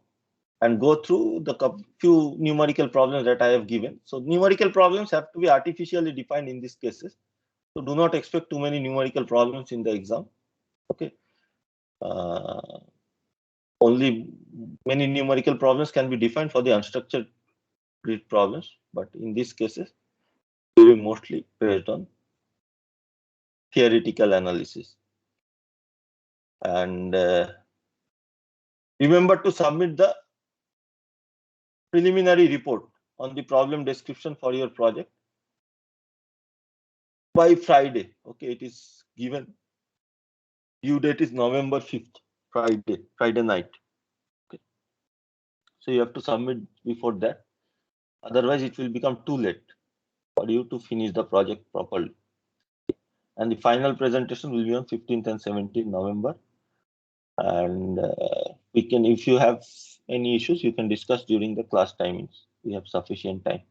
and go through the few numerical problems that I have given. So numerical problems have to be artificially defined in these cases. So do not expect too many numerical problems in the exam. Okay. Only many numerical problems can be defined for the unstructured grid problems, but in these cases, it will be mostly based on theoretical analysis. And remember to submit the preliminary report on the problem description for your project by Friday. Okay, it is given. Due date is November 5th, Friday night. Okay. So you have to submit before that. Otherwise, it will become too late for you to finish the project properly. And the final presentation will be on 15th and 17th November. And we can, if you have any issues, you can discuss during the class timings. We have sufficient time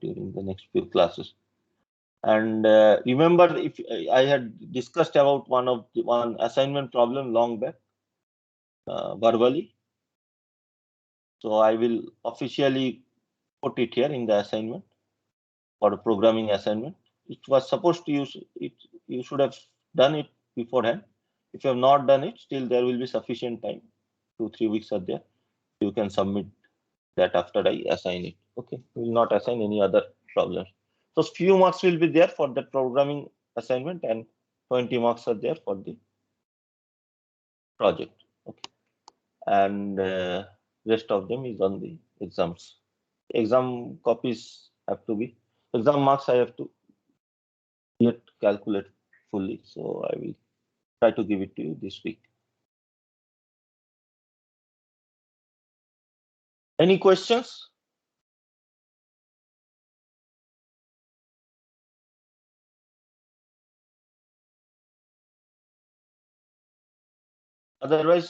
during the next few classes. And remember, if I had discussed about one assignment problem long back verbally, so I will officially put it here in the assignment for a programming assignment. It was supposed to use it. You should have done it beforehand. If you have not done it, still there will be sufficient time. 2-3 weeks are there. You can submit that after I assign it. Okay, we will not assign any other problems. So few marks will be there for the programming assignment and 20 marks are there for the project. Okay, and rest of them is on the exams. Exam copies have to be exam marks. I have to yet calculate fully, so I will try to give it to you this week. Any questions? Otherwise,